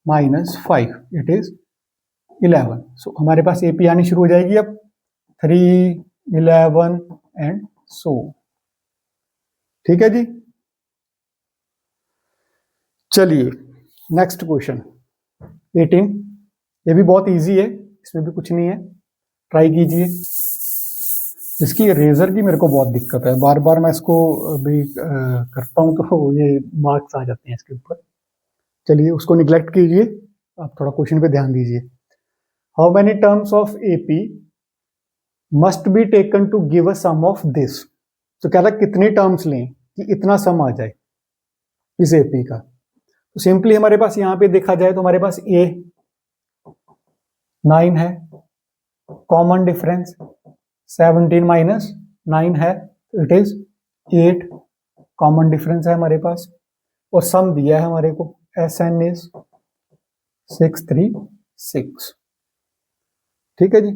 minus 5, it is 11, सो हमारे पास AP आनी शुरू हो जाएगी अब, 3 11 एंड सो, ठीक है जी। चलिए नेक्स्ट क्वेश्चन 18, ये भी बहुत इजी है, इसमें भी कुछ नहीं है, ट्राई कीजिए। इसकी रेजर की मेरे को बहुत दिक्कत है, बार बार मैं इसको भी करता हूँ तो ये मार्क्स आ जाते हैं इसके ऊपर। चलिए उसको निग्लेक्ट कीजिए, आप थोड़ा क्वेश्चन पे ध्यान दीजिए। How many terms of AP must be taken to give a sum of this, तो कह रहा कितनी टर्म्स लें कि इतना सम आ जाए इस AP का। तो सिंपली हमारे पास यहाँ पे देखा जाए तो हमारे पास A 9 है, कॉमन डिफरेंस 17 माइनस 9 है, इट इज 8, कॉमन डिफरेंस है हमारे पास, और सम दिया है हमारे को, SN इज 636, ठीक है जी।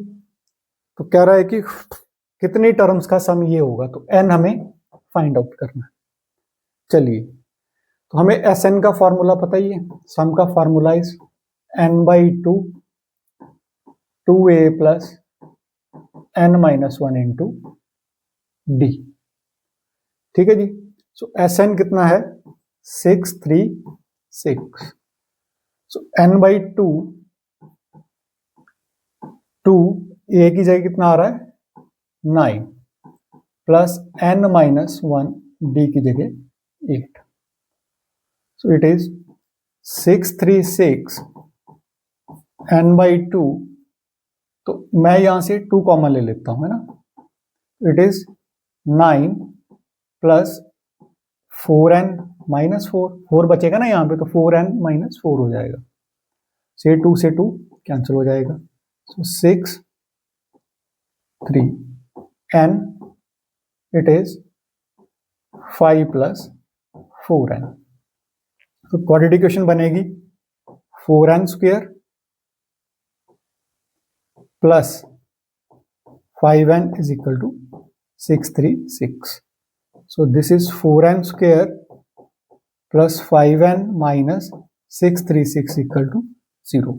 तो कह रहा है कि कितनी टर्म्स का सम ये होगा, तो n हमें फाइंड आउट करना है। चलिए, तो हमें SN का फॉर्मूला पता ही है, सम का formula is n/2 2a plus n minus 1 into D, ठीक है जी। सो SN कितना है, 636, सो n/2 2 a की जगह कितना आ रहा है, 9 प्लस n माइनस 1 d की जगह 8, सो इट इज 636 n/2, तो मैं यहां से 2 कॉमन ले लेता हूं, है ना, it is 9 plus 4n minus 4 बचेगा ना यहाँ पे, तो 4n माइनस 4 हो जाएगा, से 2 से 2 कैंसिल हो जाएगा, so 6 3 n, it is 5 plus 4n, तो क्वाड्रेटिक इक्वेशन बनेगी 4n² plus 5n is equal to 636, so this is 4n² plus 5n minus 636 equal to 0।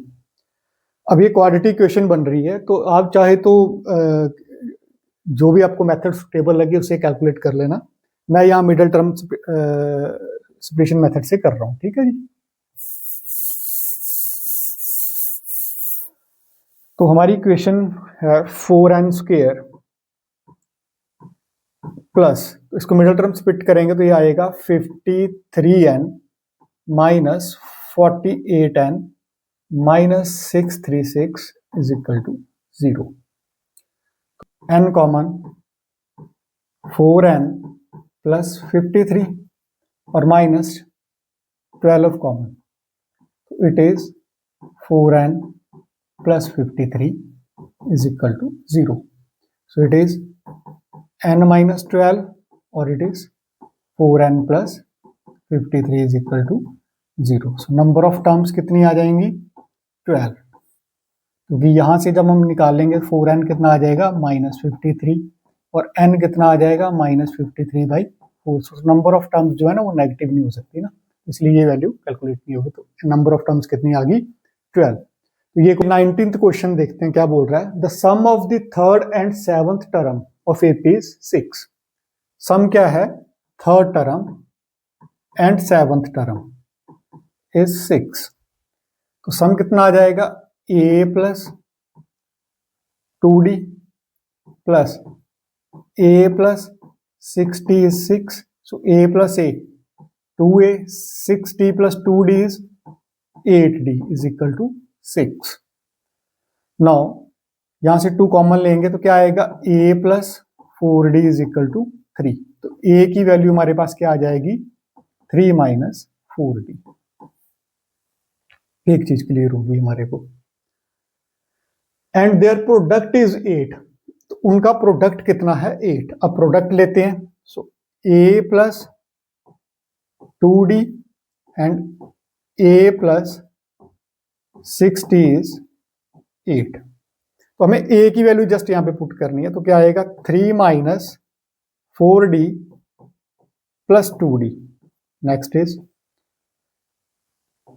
अब ये क्वाड्रेटिक इक्वेशन बन रही है, तो आप चाहे तो जो भी आपको मेथड सुटेबल लगे उसे कैलकुलेट कर लेना, मैं यहाँ मिडिल टर्म सब्स्टिट्यूशन मेथड से कर रहा हूँ, ठीक है जी। तो हमारी इक्वेशन है 4n² प्लस, तो इसको मिडिल टर्म स्प्लिट करेंगे तो ये आएगा 53n minus 48n minus 636 is equal to 0, n common 4n plus 53 और माइनस 12 कॉमन, तो it is 4n plus 53 is equal to 0, so it is n minus 12 और it is 4n plus 53 is equal to 0, so number of terms कितनी आ जाएंगी, 12, क्योंकि यहां से जब हम निकालेंगे 4n कितना आ जाएगा, माइनस 53, और n कितना आ जाएगा, minus 53/4, so number of terms जो है ना वो नेगेटिव नहीं हो सकती ना, इसलिए ये वैल्यू कैलकुलेट नहीं होगी, तो नंबर ऑफ टर्म्स कितनी आ गई, 12। तो ये 19th क्वेश्चन देखते हैं क्या बोल रहा है, the sum of the third and seventh term of AP is 6, sum क्या है, third term and seventh term is 6, तो सम कितना आ जाएगा, a plus 2d plus a plus 66, so a plus a 2a, 6d plus 2d is 8d is equal to 6. Now यहां से 2 common लेंगे तो क्या आएगा, a plus 4d is equal to 3. तो a की वैल्यू हमारे पास क्या आ जाएगी, 3 minus 4d. एक चीज क्लियर होगी हमारे को. And their product is 8. तो उनका प्रोडक्ट कितना है, 8. अब प्रोडक्ट लेते हैं. सो a plus 2d and a plus 6d is 8. तो हमें a की वैल्यू जस्ट यहां पे पुट करनी है. तो क्या आएगा, 3 minus 4d plus 2d. Next is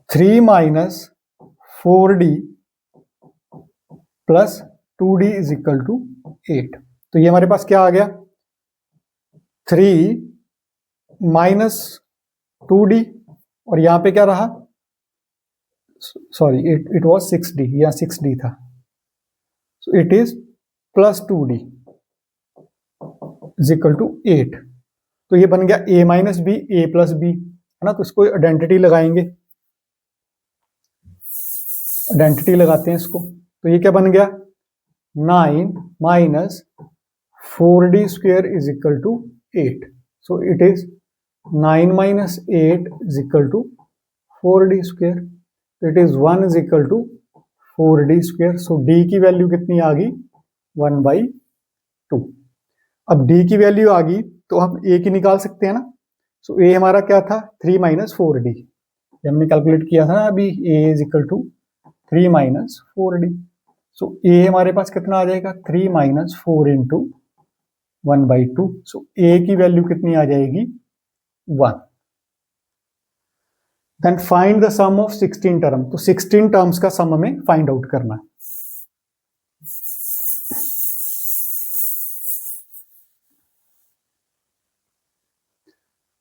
3 minus 4d plus 2d is equal to 8. तो ये हमारे पास क्या आ गया, 3 minus 2d और यहां पे क्या रहा, सॉरी इट वॉज 6d, या 6d था. So it is plus 2d is equal to 8. तो ये बन गया a minus B, a plus B, है ना. तो इसको आइडेंटिटी लगाएंगे, आइडेंटिटी लगाते हैं इसको. तो ये क्या बन गया, 9 minus 4d square is equal to 8. So it is 9 minus 8 is equal to 4d square. It is 1 is equal to 4d square. So d की वैल्यू कितनी आ गई, 1/2. अब d की वैल्यू आ गई तो हम a की निकाल सकते हैं ना. सो a हमारा क्या था, 3 minus 4d. हमने कैलकुलेट किया था ना अभी, a is equal to 3 minus 4d. So a हमारे पास कितना आ जाएगा, 3 minus 4 into 1/2. सो a की वैल्यू कितनी आ जाएगी, 1. Then find the sum of 16 term. तो 16 टर्म्स का सम हमें फाइंड आउट करना है.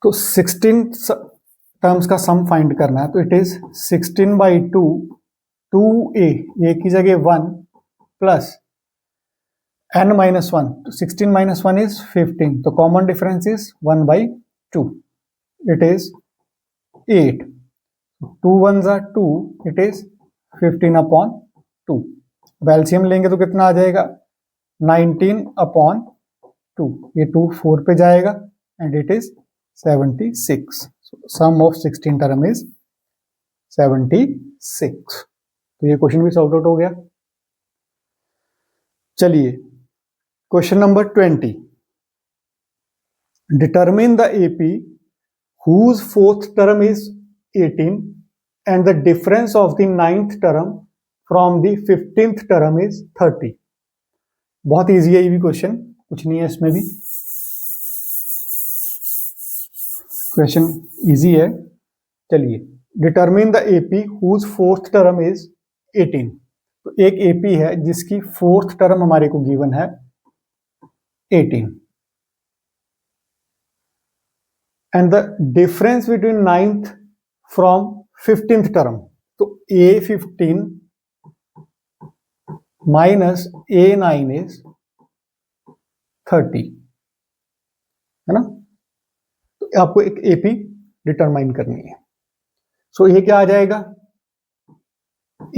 तो 16 टर्म्स का सम फाइंड करना है. तो इट इज 16/2, 2a, a की जगह 1 प्लस n minus 1. तो 16 minus 1 is 15. तो common difference is 1/2. It is 8. 2 ones are 2. It is 15/2. अब एलसीएम लेंगे तो कितना आ जाएगा, 19/2. ये 2 4 पे जाएगा and it is 76. Sum of 16 term is 76. तो ये क्वेश्चन भी सॉल्व आउट हो गया. चलिए question number 20. Determine the AP whose fourth term is 18 and the difference of the ninth term from the 15th term is 30. बहुत easy है ये भी क्वेश्चन, कुछ नहीं है इसमें भी. क्वेश्चन इजी है. चलिए, determine the AP whose fourth term is 18. तो एक एपी है जिसकी फोर्थ टर्म हमारे को गिवन है 18. And the difference between 9th from 15th term. तो A15 minus A9 is 30, है ना. तो आपको एक AP डिटरमाइन करनी है. सो ये क्या आ जाएगा,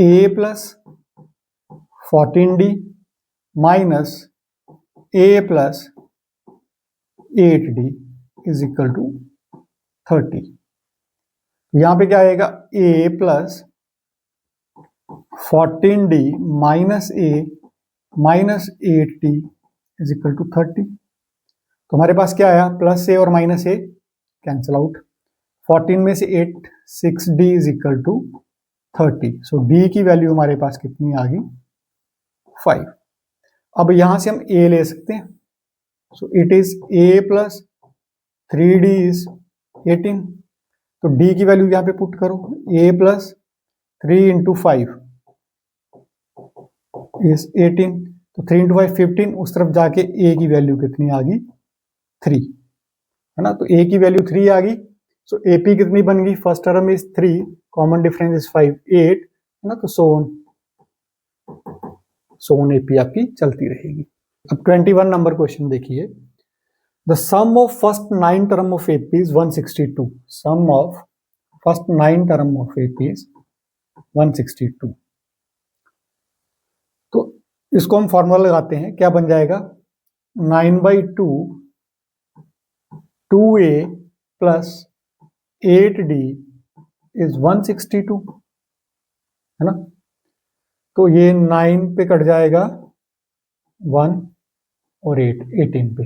A plus 14D minus A plus 8D is equal to 30. यहां पे क्या आएगा, a plus 14d minus a minus 8d is equal to 30. तो हमारे पास क्या आया, प्लस a और माइनस a कैंसिल आउट. 14 में से 8, 6d is equal to 30. So d की वैल्यू हमारे पास कितनी आ गई, 5. अब यहां से हम a ले सकते हैं. So it is a plus 3d is 18. तो d की वैल्यू यहां पे पुट करो, a प्लस 3 इंटू 5 इज 18. तो 3 इंटू 5 15. उस तरफ जाके a की वैल्यू कितनी आ गई, 3, है ना. तो a की वैल्यू 3 आ गई. सो AP कितनी बन गई, first term is 3, common difference is 5, 8, है ना. तो सोन AP आपकी चलती रहेगी. अब 21 नंबर क्वेश्चन देखिए. The sum of first 9 term of AP is 162. Sum of first 9 term of AP is 162. तो इसको हम फॉर्मूला लगाते हैं, क्या बन जाएगा 9/2 2A प्लस 8D इज 162, है ना। तो ये 9 पे कट जाएगा 1 और 8 18 पे,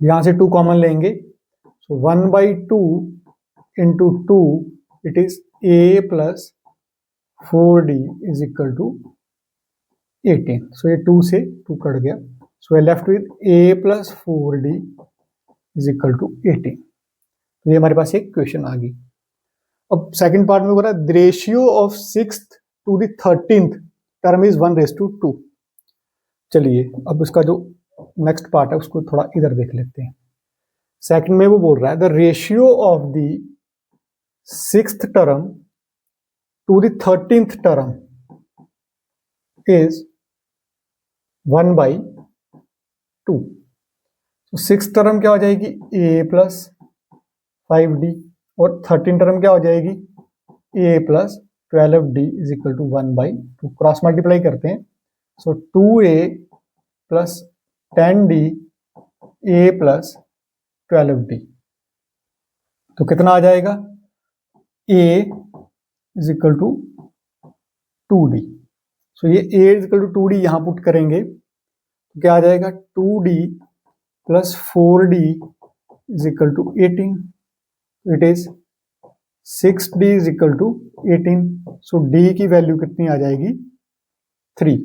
यहां से 2 कॉमन लेंगे, so 1/2 into 2 it is A plus 4D is equal to 18. So ये 2 से 2 कट गया, so I left with A plus 4D is equal to 18. तो ये हमारे पास एक क्वेश्चन आ गई. अब सेकंड पार्ट में बोला the ratio of 6th to the 13th term is 1:2. चलिए अब इसका जो नेक्स्ट पार्ट है उसको थोड़ा इधर देख लेते हैं. सेकंड में वो बोल रहा है the ratio of the 6th term to the 13th term is 1/2. तो 6th टर्म क्या हो जाएगी A प्लस 5D और 13 टर्म क्या हो जाएगी A plus 12D is equal to 1/2. Cross multiply करते हैं, सो 2A plus 10D A plus 12D. तो कितना आ जाएगा A is equal to 2D. So ये A is equal to 2D यहां पुट करेंगे तो क्या आ जाएगा 2D plus 4D is equal to 18. It is 6D is equal to 18. So D की वैल्यू कितनी आ जाएगी 3.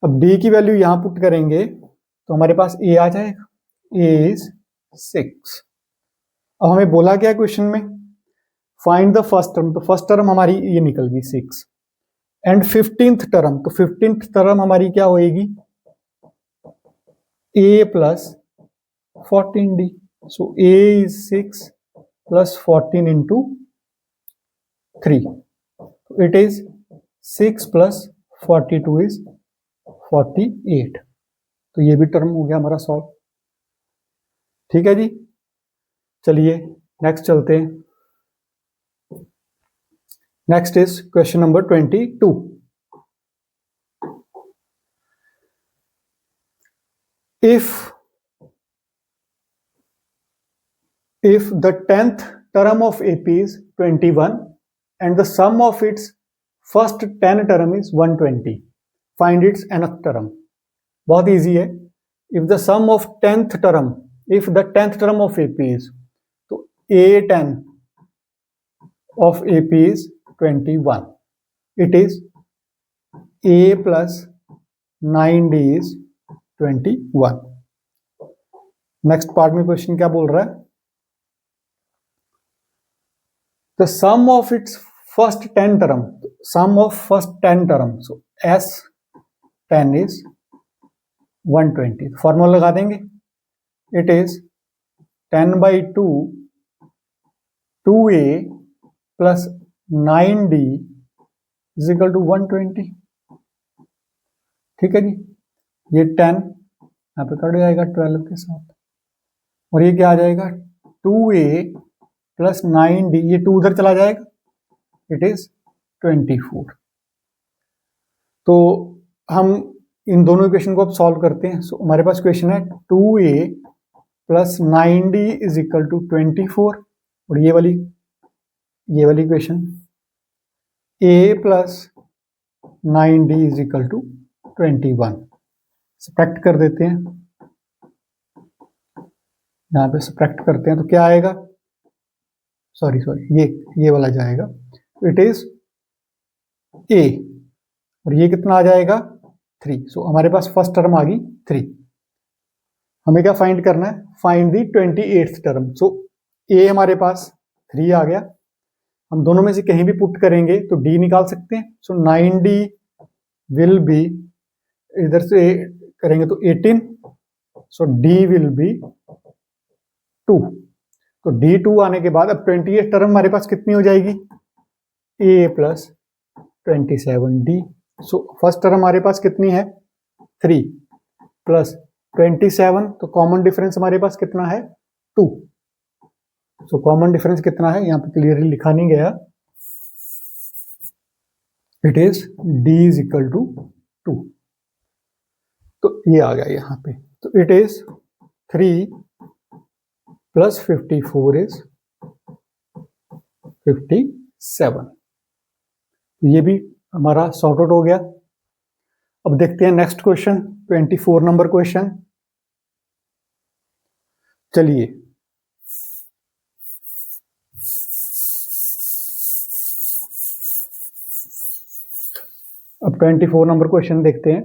अब D की वैल्यू यहां पुट करेंगे तो हमारे पास A आ जाएगा, A इज 6. अब हमें बोला क्या क्वेश्चन में फाइंड द फर्स्ट टर्म, तो फर्स्ट टर्म हमारी ये निकल गई 6 एंड 15th टर्म, तो 15th टर्म हमारी क्या होएगी A plus 14D. So A is 6 plus 14 into 3. So it is 6 plus 42 is 48. तो ये भी टर्म हो गया हमारा सॉल्व. ठीक है जी, चलिए नेक्स्ट चलते हैं. Next is question number 22. If the 10th term of AP is 21 and the sum of its first 10 term is 120, find its nth term. बहुत इजी है. If the sum of 10th term, if the 10th term of AP is, तो A10 of AP is 21. It is A plus 9D is 21. Next part में question क्या बोल रहा है the sum of its first 10 term, sum of first 10 term, so S10 is 120. Formula लगा देंगे, it is 10/2 2A plus 9D is equal to 120. ठीक है जी, ये 10 यहाँ पे कट जाएगा 12 के साथ और ये क्या आ जाएगा 2A प्लस 9D, ये 2 उधर चला जाएगा, इट इज 24. तो हम इन दोनों इक्वेशन को अब सॉल्व करते हैं. सो हमारे पास क्वेश्चन है 2A plus 9D is equal to 24 और ये वाली equation A plus 9D is equal to 21. Subtract कर देते हैं, यहाँ पे सब्ट्रैक्ट करते हैं तो क्या आएगा, सॉरी ये वाला जाएगा, इट इज A और ये कितना आ जाएगा 3. सो हमारे पास फर्स्ट टर्म आ गई 3. हमें क्या फाइंड करना है, find the 28th term. So A हमारे पास 3 आ गया, हम दोनों में से कहीं भी पुट करेंगे तो D निकाल सकते हैं. सो 9D विल बी, इधर से करेंगे तो 18, सो D विल बी 2. तो D2 आने के बाद अब 28th टर्म हमारे पास कितनी हो जाएगी A plus 27D. So first term हमारे पास कितनी है 3 प्लस 27, तो कॉमन डिफरेंस हमारे पास कितना है 2। सो कॉमन डिफरेंस कितना है यहाँ पे क्लियरली लिखा नहीं गया, it is d is equal to 2। तो ये आ गया यहाँ पे, तो इट इज 3 प्लस 54 इज 57। ये भी हमारा सॉर्ट आउट हो गया। अब देखते हैं नेक्स्ट क्वेश्चन, 24 नंबर क्वेश्चन। चलिए अब 24 नंबर क्वेश्चन देखते हैं।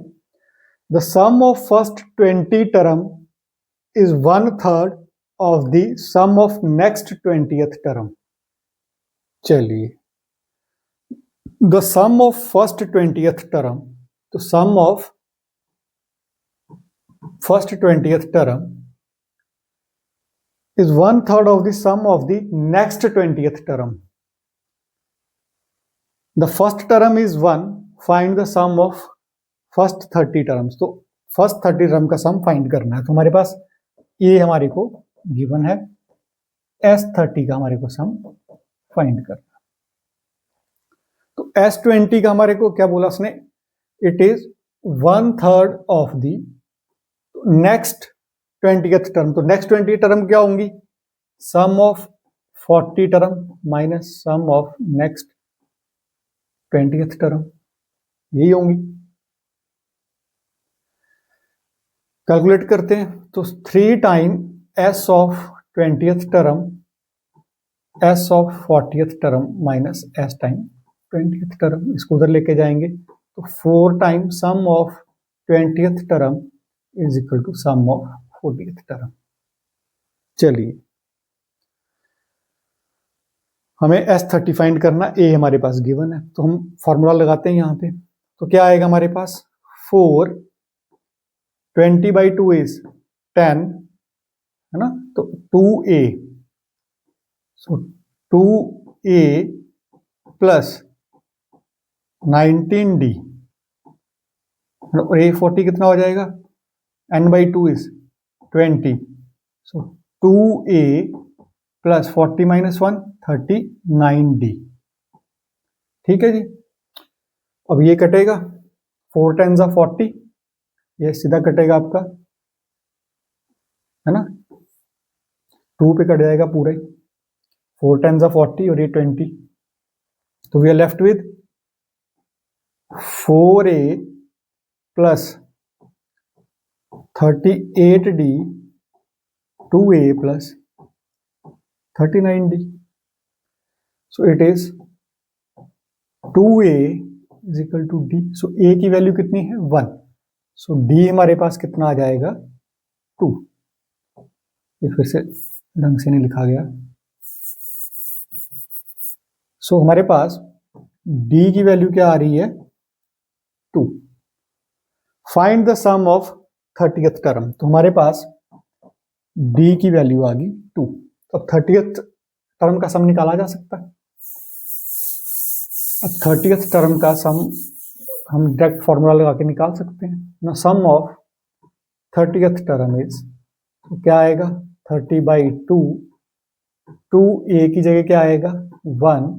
The sum of first 20 term is 1/3 of the sum of next 20th term. चलिए, the sum of first 20th term, तो sum of first 20th term is 1/3 of the sum of the next 20th term. The first term is 1. Find the sum of first 30 terms. तो first 30 term का sum find करना है। तो हमारे पास ये हमारे को गिवन है, S30 का हमारे को सम फाइंड करना। तो S20 का हमारे को क्या बोला उसने, it is 1/3 of the next 20th term. तो नेक्स्ट 20 टर्म क्या होंगी, sum of 40 term minus sum of next 20th term, यही होंगी। कैलकुलेट करते हैं, तो 3 time S of 20th term S of 40th term minus S time 20th term, इसको उधर लेके जाएंगे तो 4 time sum of 20th term is equal to sum of 40th term. चलिए, हमें S30 फाइंड करना, ए हमारे पास गिवन है, तो हम फॉर्मूला लगाते हैं यहाँ पे। तो क्या आएगा हमारे पास, 4 20/2 इज 10, है ना, तो 2a, सो 2a प्लस 19d, और a 40 कितना हो जाएगा, n/2 is 20, so 2a plus 40 minus 1 39d। ठीक है जी, अब ये कटेगा, 4 10 जा 40, ये सीधा कटेगा आपका, है ना, 2 पे कट जाएगा पूरा ही, 4 10 जा 40 और ये 20, तो we are left with 4a plus 38d 2a plus 39d। So it is 2a is equal to d। So a की वैल्यू कितनी है 1, सो d हमारे पास कितना आ जाएगा 2। ये फिर से ढंग से नहीं लिखा गया। सो हमारे पास d की वैल्यू क्या आ रही है 2। Find the sum of 30th term, तो हमारे पास d की वैल्यू आ गई 2। अब 30th टर्म का सम निकाला जा सकता है। अब 30th टर्म का सम हम डायरेक्ट फॉर्मूला लगा के निकाल सकते हैं ना। Sum of 30th term is, तो क्या आएगा 30/2, 2a की जगह क्या आएगा 1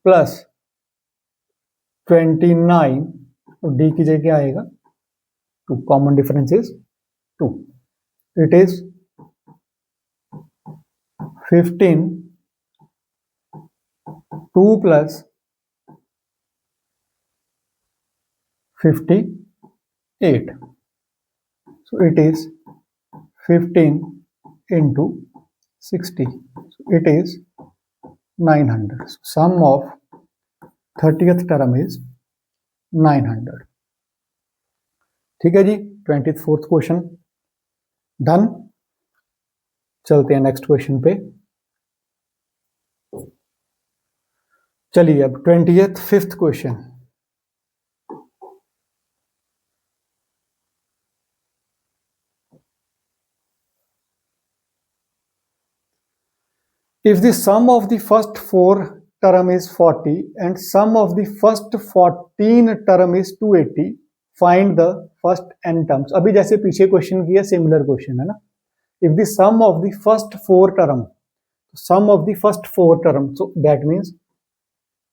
प्लस 29 और d की जगह क्या आएगा 2, common difference is 2, it is 15, 2 plus 58, so it is 15 into 60, so it is 900. So sum of 30th term is 900. ठीक है जी, 24th क्वेश्चन डन। चलते हैं नेक्स्ट क्वेश्चन पे। चलिए अब 25th question. If the sum of the first 4 term is 40 and sum of the first 14 term is 280, find the first n terms. अभी जैसे पीछे क्वेश्चन किया सिमिलर क्वेश्चन है ना। If the sum of the first four term, sum of the first four term, so that means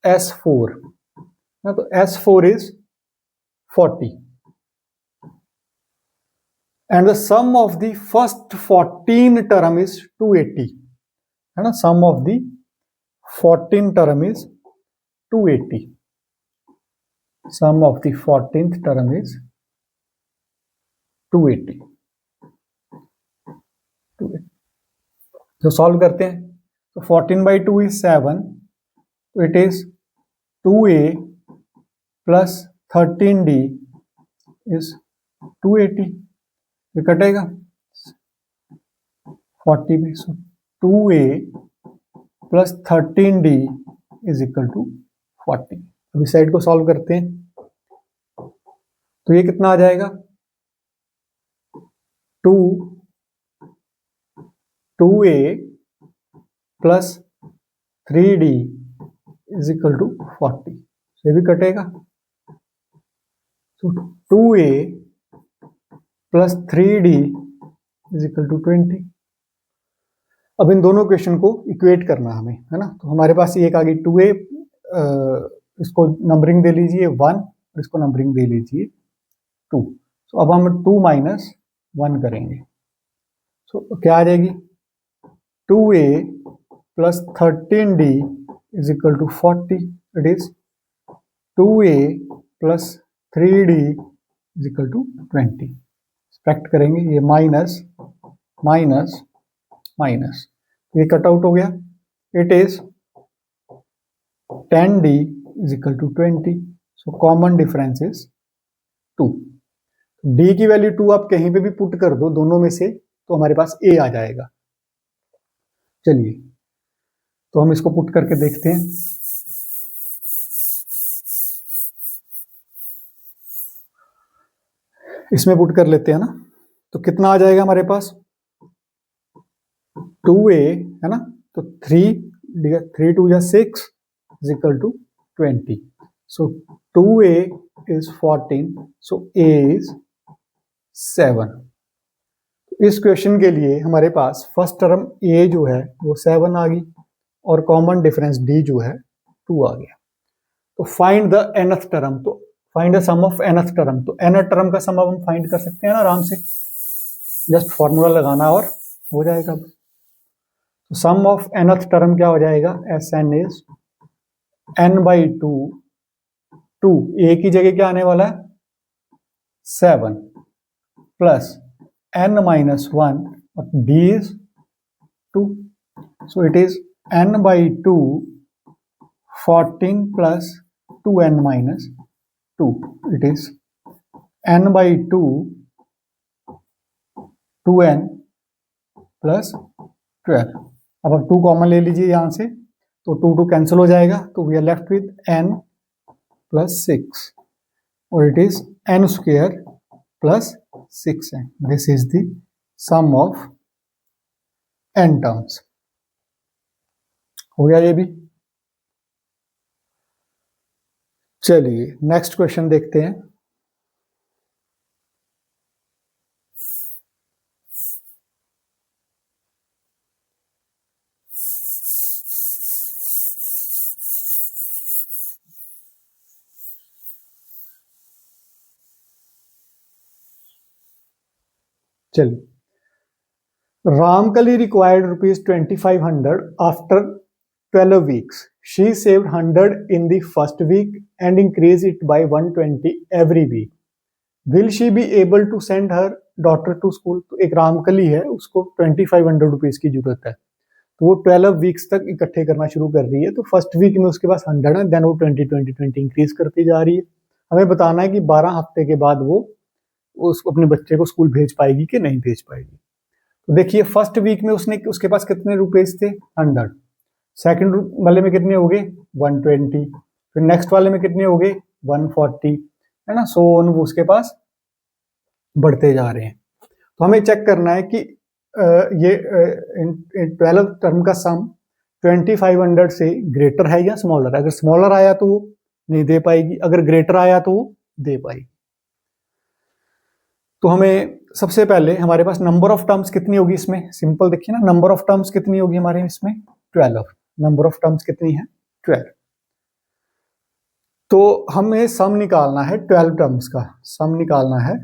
S4 ना, तो S4 is 40 and the sum of the first 14 term is 280 है ना। Sum of the 14 term is 280, sum of the 14th term is 280। तो solve करते हैं, तो 14/2 is 7, तो it is 2a plus 13d is 280। ये कटेगा 40 में, so 2a plus 13d is equal to 40। अभी साइड को सॉल्व करते हैं, तो ये कितना आ जाएगा 2a plus 3d is equal to 40। ये भी कटेगा, तो 2a plus 3d is equal to 20। अब इन दोनों क्वेश्चन को इक्वेट करना हमें है ना। तो हमारे पास एक आ गई 2a, इसको नंबरिंग दे लीजिए 1 और इसको नंबरिंग दे लीजिए 2। तो अब हम 2 माइनस 1 करेंगे, तो क्या आ जाएगी 2a plus 13d is equal to 40। It is 2a plus 3d is equal to 20। Subtract करेंगे, ये माइनस माइनस माइनस, ये कट आउट हो गया। It is 10d is equal to 20, so common difference is 2। d की वैल्यू 2 आप कहीं पे भी पुट कर दो दोनों में से, तो हमारे पास a आ जाएगा। चलिए, तो हम इसको पुट करके देखते हैं। इसमें पुट कर लेते हैं ना, तो कितना आ जाएगा हमारे पास 2a है ना, तो 3 2 या 6 is equal to 20। So 2a is 14, so a is 7। इस क्वेश्चन के लिए हमारे पास फर्स्ट टर्म a जो है वो 7 आ गई और कॉमन डिफरेंस d जो है 2 आ गया। तो फाइंड द nth टर्म, तो find the sum of nth term, तो nth टर्म का सम अब हम फाइंड कर सकते हैं ना आराम से, जस्ट फॉर्मूला लगाना और हो जाएगा। तो सम ऑफ nth टर्म क्या हो जाएगा, Sn इज n/2, 2 a की जगह क्या आने वाला है 7 प्लस n-1 और d is 2, so it is n/2 14 plus 2n-2, it is n/2 2n plus 12। अब आप 2 कॉमन ले लीजिए यहां से, तो 2 कैंसिल हो जाएगा, तो we are left with n plus 6 और it is n² plus 6n। This is the sum of n terms. हो गया ये भी। चलिए नेक्स्ट क्वेश्चन देखते हैं। चलिए, Ramkali required rupees 2500 after 12 weeks. She saved 100 in the first week and increased it by 120 every week. Will she be able to send her daughter to school? तो एक रामकली है, उसको 2500 रुपीज की जरूरत है, तो वो 12 वीक्स तक इकट्ठे करना शुरू कर रही है। तो फर्स्ट वीक में उसके पास 100 है, देन वो 20 इंक्रीज करती जा रही है। हमें बताना है कि 12 हफ्ते के बाद वो उसको अपने बच्चे को स्कूल भेज पाएगी कि नहीं भेज पाएगी। तो देखिए फर्स्ट वीक में उसके पास कितने रुपीज थे 100, सेकंड वाले में कितने हो गए 120, फिर नेक्स्ट वाले में कितने हो गए 140, है ना, सो ऑन वो उसके पास बढ़ते जा रहे हैं। तो हमें चेक करना है कि ये 12 टर्म का सम 2500 से ग्रेटर है या स्मॉलर है। अगर स्मॉलर आया तो वो नहीं दे पाएगी, अगर ग्रेटर आया तो वो दे पाएगी। तो हमें सबसे पहले हमारे पास नंबर ऑफ टर्म्स कितनी होगी इसमें, सिंपल देखिए ना, नंबर ऑफ टर्म्स कितनी होगी हमारे इसमें 12। नंबर ऑफ टर्म्स कितनी है 12। तो हमें सम निकालना है 12 टर्म्स का, सम निकालना है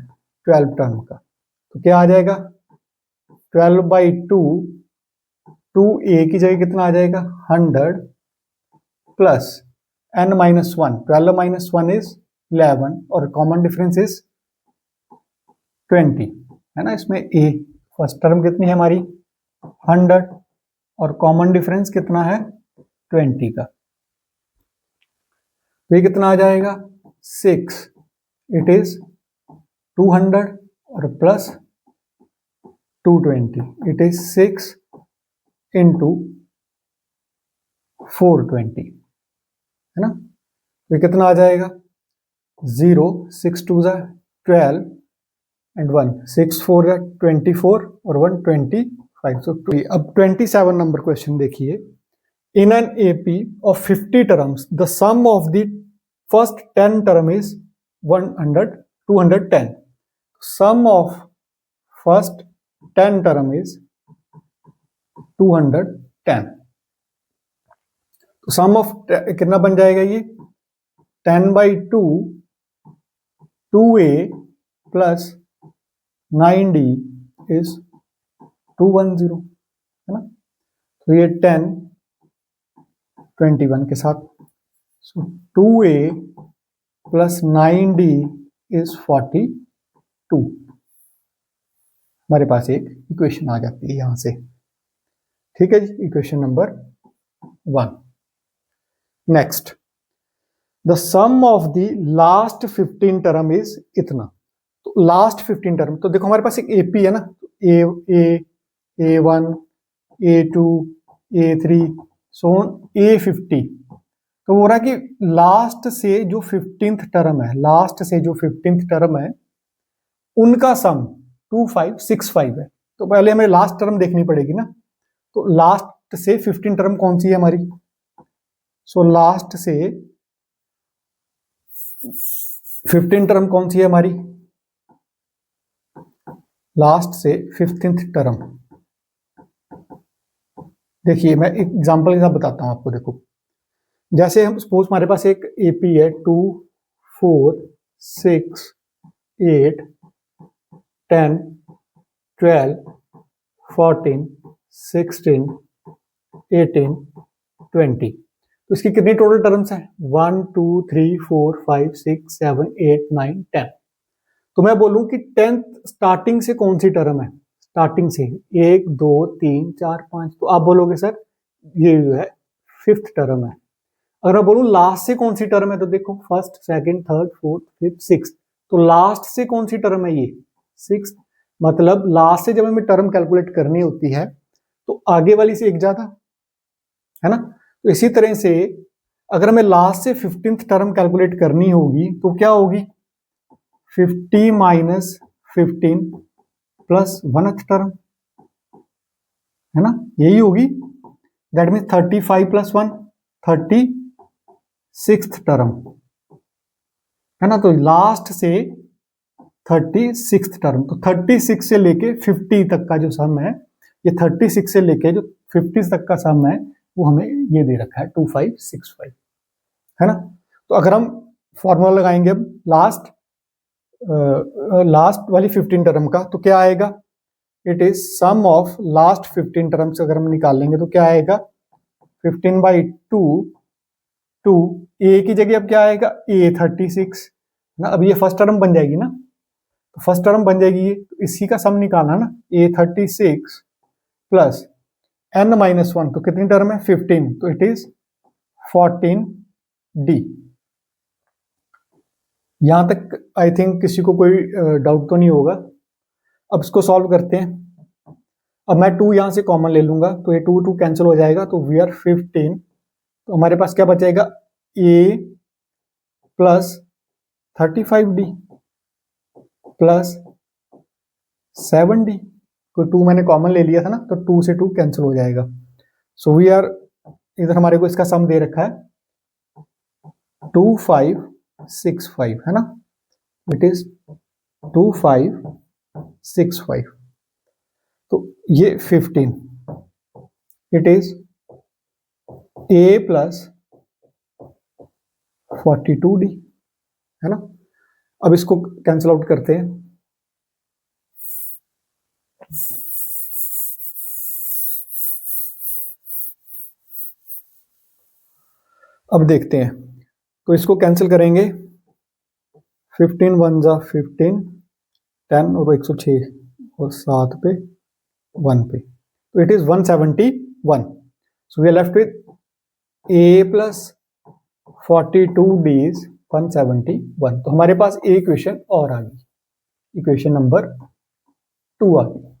12 टर्म का। तो क्या आ जाएगा 12/2, 2a की जगह कितना आ जाएगा 100 प्लस n-1, 12 - 1 इज 11 और कॉमन डिफरेंस इज 20 है ना। इसमें a फर्स्ट टर्म कितनी है हमारी 100 और कॉमन डिफरेंस कितना है 20 का, तो ये कितना आ जाएगा 6, इट इज 200 और प्लस 220, इट इज 6 इंटू 420 है ना। तो कितना आ जाएगा 0, 6 2 ज़ा 12 एंड 1, 6 4 ज़ा 24 और 1 25। सो अब 27 नंबर क्वेश्चन देखिए। In an AP of 50 terms the sum of the first 10 term is 210। Sum of first 10 term is 210। तो सम ऑफ कितना बन जाएगा ये 10/2 2a प्लस 9d इज 210 है ना। तो ये 10 21 के साथ, सो 2a प्लस 9d इज 42। हमारे पास एक इक्वेशन आ जाती है यहां से, ठीक है जी, equation number 1। Next, the sum of the last 15 term is इतना। तो लास्ट 15 टर्म, तो देखो हमारे पास एक एपी है ना, A1 A2 A3 सो A50। तो हो रहा है कि लास्ट से जो 15th टर्म है, लास्ट से जो 15th टर्म है उनका सम 2565 है। तो पहले हमें लास्ट टर्म देखनी पड़ेगी ना। तो लास्ट से 15 टर्म कौन सी है हमारी, सो लास्ट से 15 टर्म कौन सी है हमारी, लास्ट से 15th टर्म। देखिए मैं एक एग्जांपल के साथ बताता हूं आपको। देखो जैसे हम सपोज हमारे पास एक एपी है 2 4 6 8 10 12 14 16 18 20। तो इसकी कितनी टोटल टर्म्स हैं 1 2 3 4 5 6 7 8 9 10। तो मैं बोलूं कि 10th स्टार्टिंग से कौन सी टर्म है, स्टार्टिंग से 1 2 3 4 5, तो आप बोलोगे सर ये जो है 5th टर्म है। अगर मैं बोलूं लास्ट से कौन सी टर्म है, तो देखो first second third fourth fifth sixth, तो लास्ट से कौन सी टर्म है ये 6th। मतलब लास्ट से जब हमें टर्म कैलकुलेट करनी होती है तो आगे वाली से एक ज्यादा है ना। तो इसी तरह से अगर हमें लास्ट से 15th टर्म कैलकुलेट करनी होगी तो क्या होगी 50 माइनस 15 प्लस 1th टर्म है ना, यही होगी। That means 35 plus 1 36th term है ना। तो लास्ट से 36th टर्म, तो 36 से लेके 50 तक का जो सम है, ये 36 से लेके जो 50 तक का सम है वो हमें ये दे रखा है 2565 है ना। तो अगर हम फॉर्मूला लगाएंगे अब लास्ट वाली 15 टर्म का, तो क्या आएगा, it is sum of last 15 terms. अगर हम निकालेंगे तो क्या आएगा 15/2 2 ए की जगह अब क्या आएगा A36 ना। अब ये फर्स्ट टर्म बन जाएगी ना, तो फर्स्ट टर्म बन जाएगी ये, तो इसी का सम निकालना ना A36 प्लस n-1, तो कितनी टर्म है 15, तो इट इज 14d। यहां तक आई थिंक किसी को कोई डाउट तो नहीं होगा। अब इसको सॉल्व करते हैं। अब मैं 2 यहां से कॉमन ले लूंगा, तो ये 2 2 कैंसिल हो जाएगा, तो वी आर 15। तो हमारे पास क्या बचेगा a plus 35d plus 7d, तो 2 मैंने कॉमन ले लिया था ना, तो 2 से 2 कैंसिल हो जाएगा। सो वी आर, इधर हमारे को इसका सम दे रखा है 2565 है ना, इट इज 2565 5 तो ये 15 it is a plus 42d है ना। अब इसको कैंसिल आउट करते हैं। अब देखते हैं, तो इसको कैंसिल करेंगे। 15 1 जा 15, 10 और 106 और 7 पे 1 पे, तो it is 171। So we are left with a plus 42d is 171। तो हमारे पास एक इक्वेशन और आ गई, इक्वेशन नंबर 2 आ गई।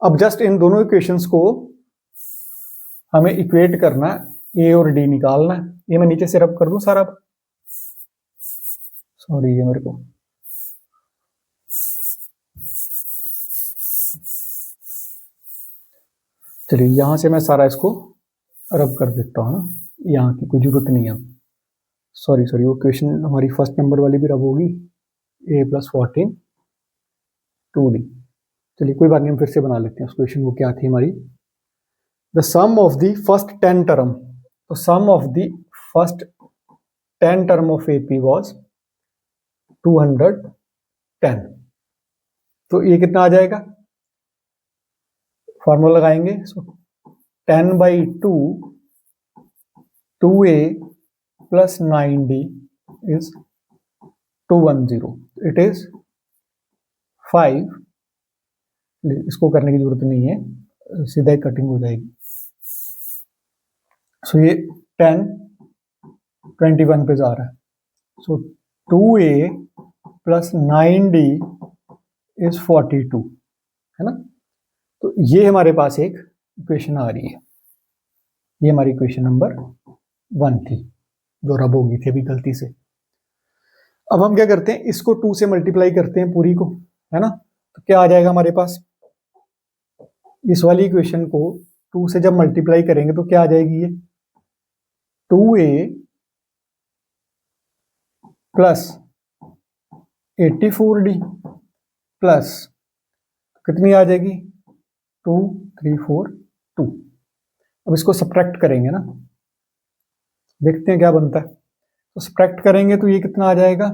अब जस्ट इन दोनों इक्वेशंस को हमें इक्वेट करना है, ए और डी निकालना है। ये मैं नीचे से रब कर दूं सारा, सॉरी ये मेरे को चलिए यहां से मैं सारा इसको रब कर देता हूं ना, यहाँ की कोई जरूरत नहीं है। सॉरी वो क्वेश्चन हमारी फर्स्ट नंबर वाली भी रब होगी, a प्लस 14 2d। चलिए कोई बात नहीं, हम फिर से बना लेते हैं उस क्वेश्चन को। क्या थी हमारी, the sum of the first 10 term, तो sum of the first 10 term of AP was 210। तो ये कितना आ जाएगा, फॉर्मूला लगाएंगे। So 10/2 2a plus 9d is 210, it is 5। इसको करने की जरूरत नहीं है, सीधा ही कटिंग हो जाएगी। सो ये 10 21 पे जा रहा है। सो 2a प्लस 9d इज 42 है ना। तो ये हमारे पास एक इक्वेशन आ रही है, ये हमारी इक्वेशन नंबर 1 थी जो रब हो गई थी अभी गलती से। अब हम क्या करते हैं, इसको 2 से मल्टीप्लाई करते हैं पूरी को, है ना। तो क्या आ जाएगा हमारे पास, इस वाली इक्वेशन को 2 से जब मल्टीप्लाई करेंगे तो क्या आ जाएगी, ये 2a प्लस 84d प्लस कितनी आ जाएगी 2 3 4 2। अब इसको सब्ट्रैक्ट करेंगे ना, देखते हैं क्या बनता है। तो सब्ट्रैक्ट करेंगे तो ये कितना आ जाएगा,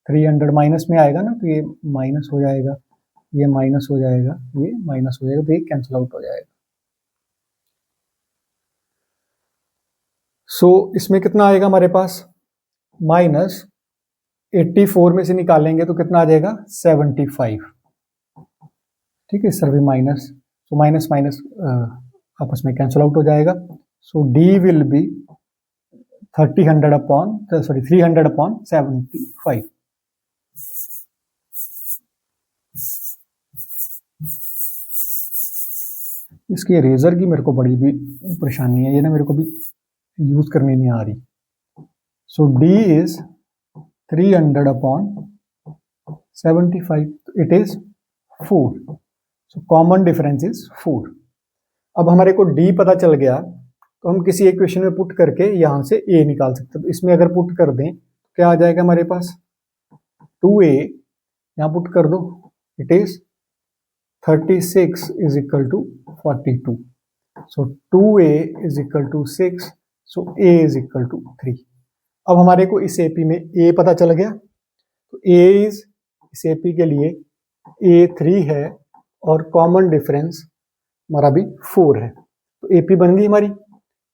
300 माइनस में आएगा ना, तो ये माइनस हो जाएगा, ये माइनस हो जाएगा, ये माइनस हो जाएगा, तो ये कैंसिल आउट हो जाएगा। सो इसमें कितना आएगा हमारे पास, माइनस 84 में से निकालेंगे तो कितना आ जाएगा 75। ठीक है, सर भी माइनस, सो माइनस माइनस आपस में कैंसिल आउट हो जाएगा। सो डी विल बी 300 अपॉन 75। इसकी इरेजर की मेरे को बड़ी भी परेशानी है, ये ना मेरे को भी यूज करने नहीं आ रही। So D is 300 upon 75, it is 4। So common difference is 4। अब हमारे को डी पता चल गया तो हम किसी इक्वेशन में पुट करके यहां से ए निकाल सकते हैं। तो इसमें अगर पुट कर दें तो क्या आ जाएगा हमारे पास, 2a यहां पुट कर दो, it is 36 is equal to 42। So 2a is equal to 6, so a is equal to 3। अब हमारे को इस एपी में a पता चल गया, तो a इज इस एपी के लिए a 3 है और कॉमन डिफरेंस हमारा भी 4 है। तो एपी बन गई हमारी,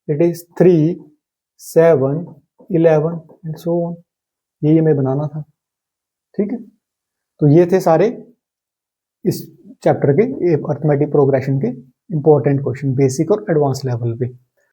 it is 3 7 11 and so on. ये हमें बनाना था, ठीक है। तो ये थे सारे इस चैप्टर के अरिथमेटिक प्रोग्रेशन के इंपॉर्टेंट क्वेश्चन, बेसिक और एडवांस लेवल पे।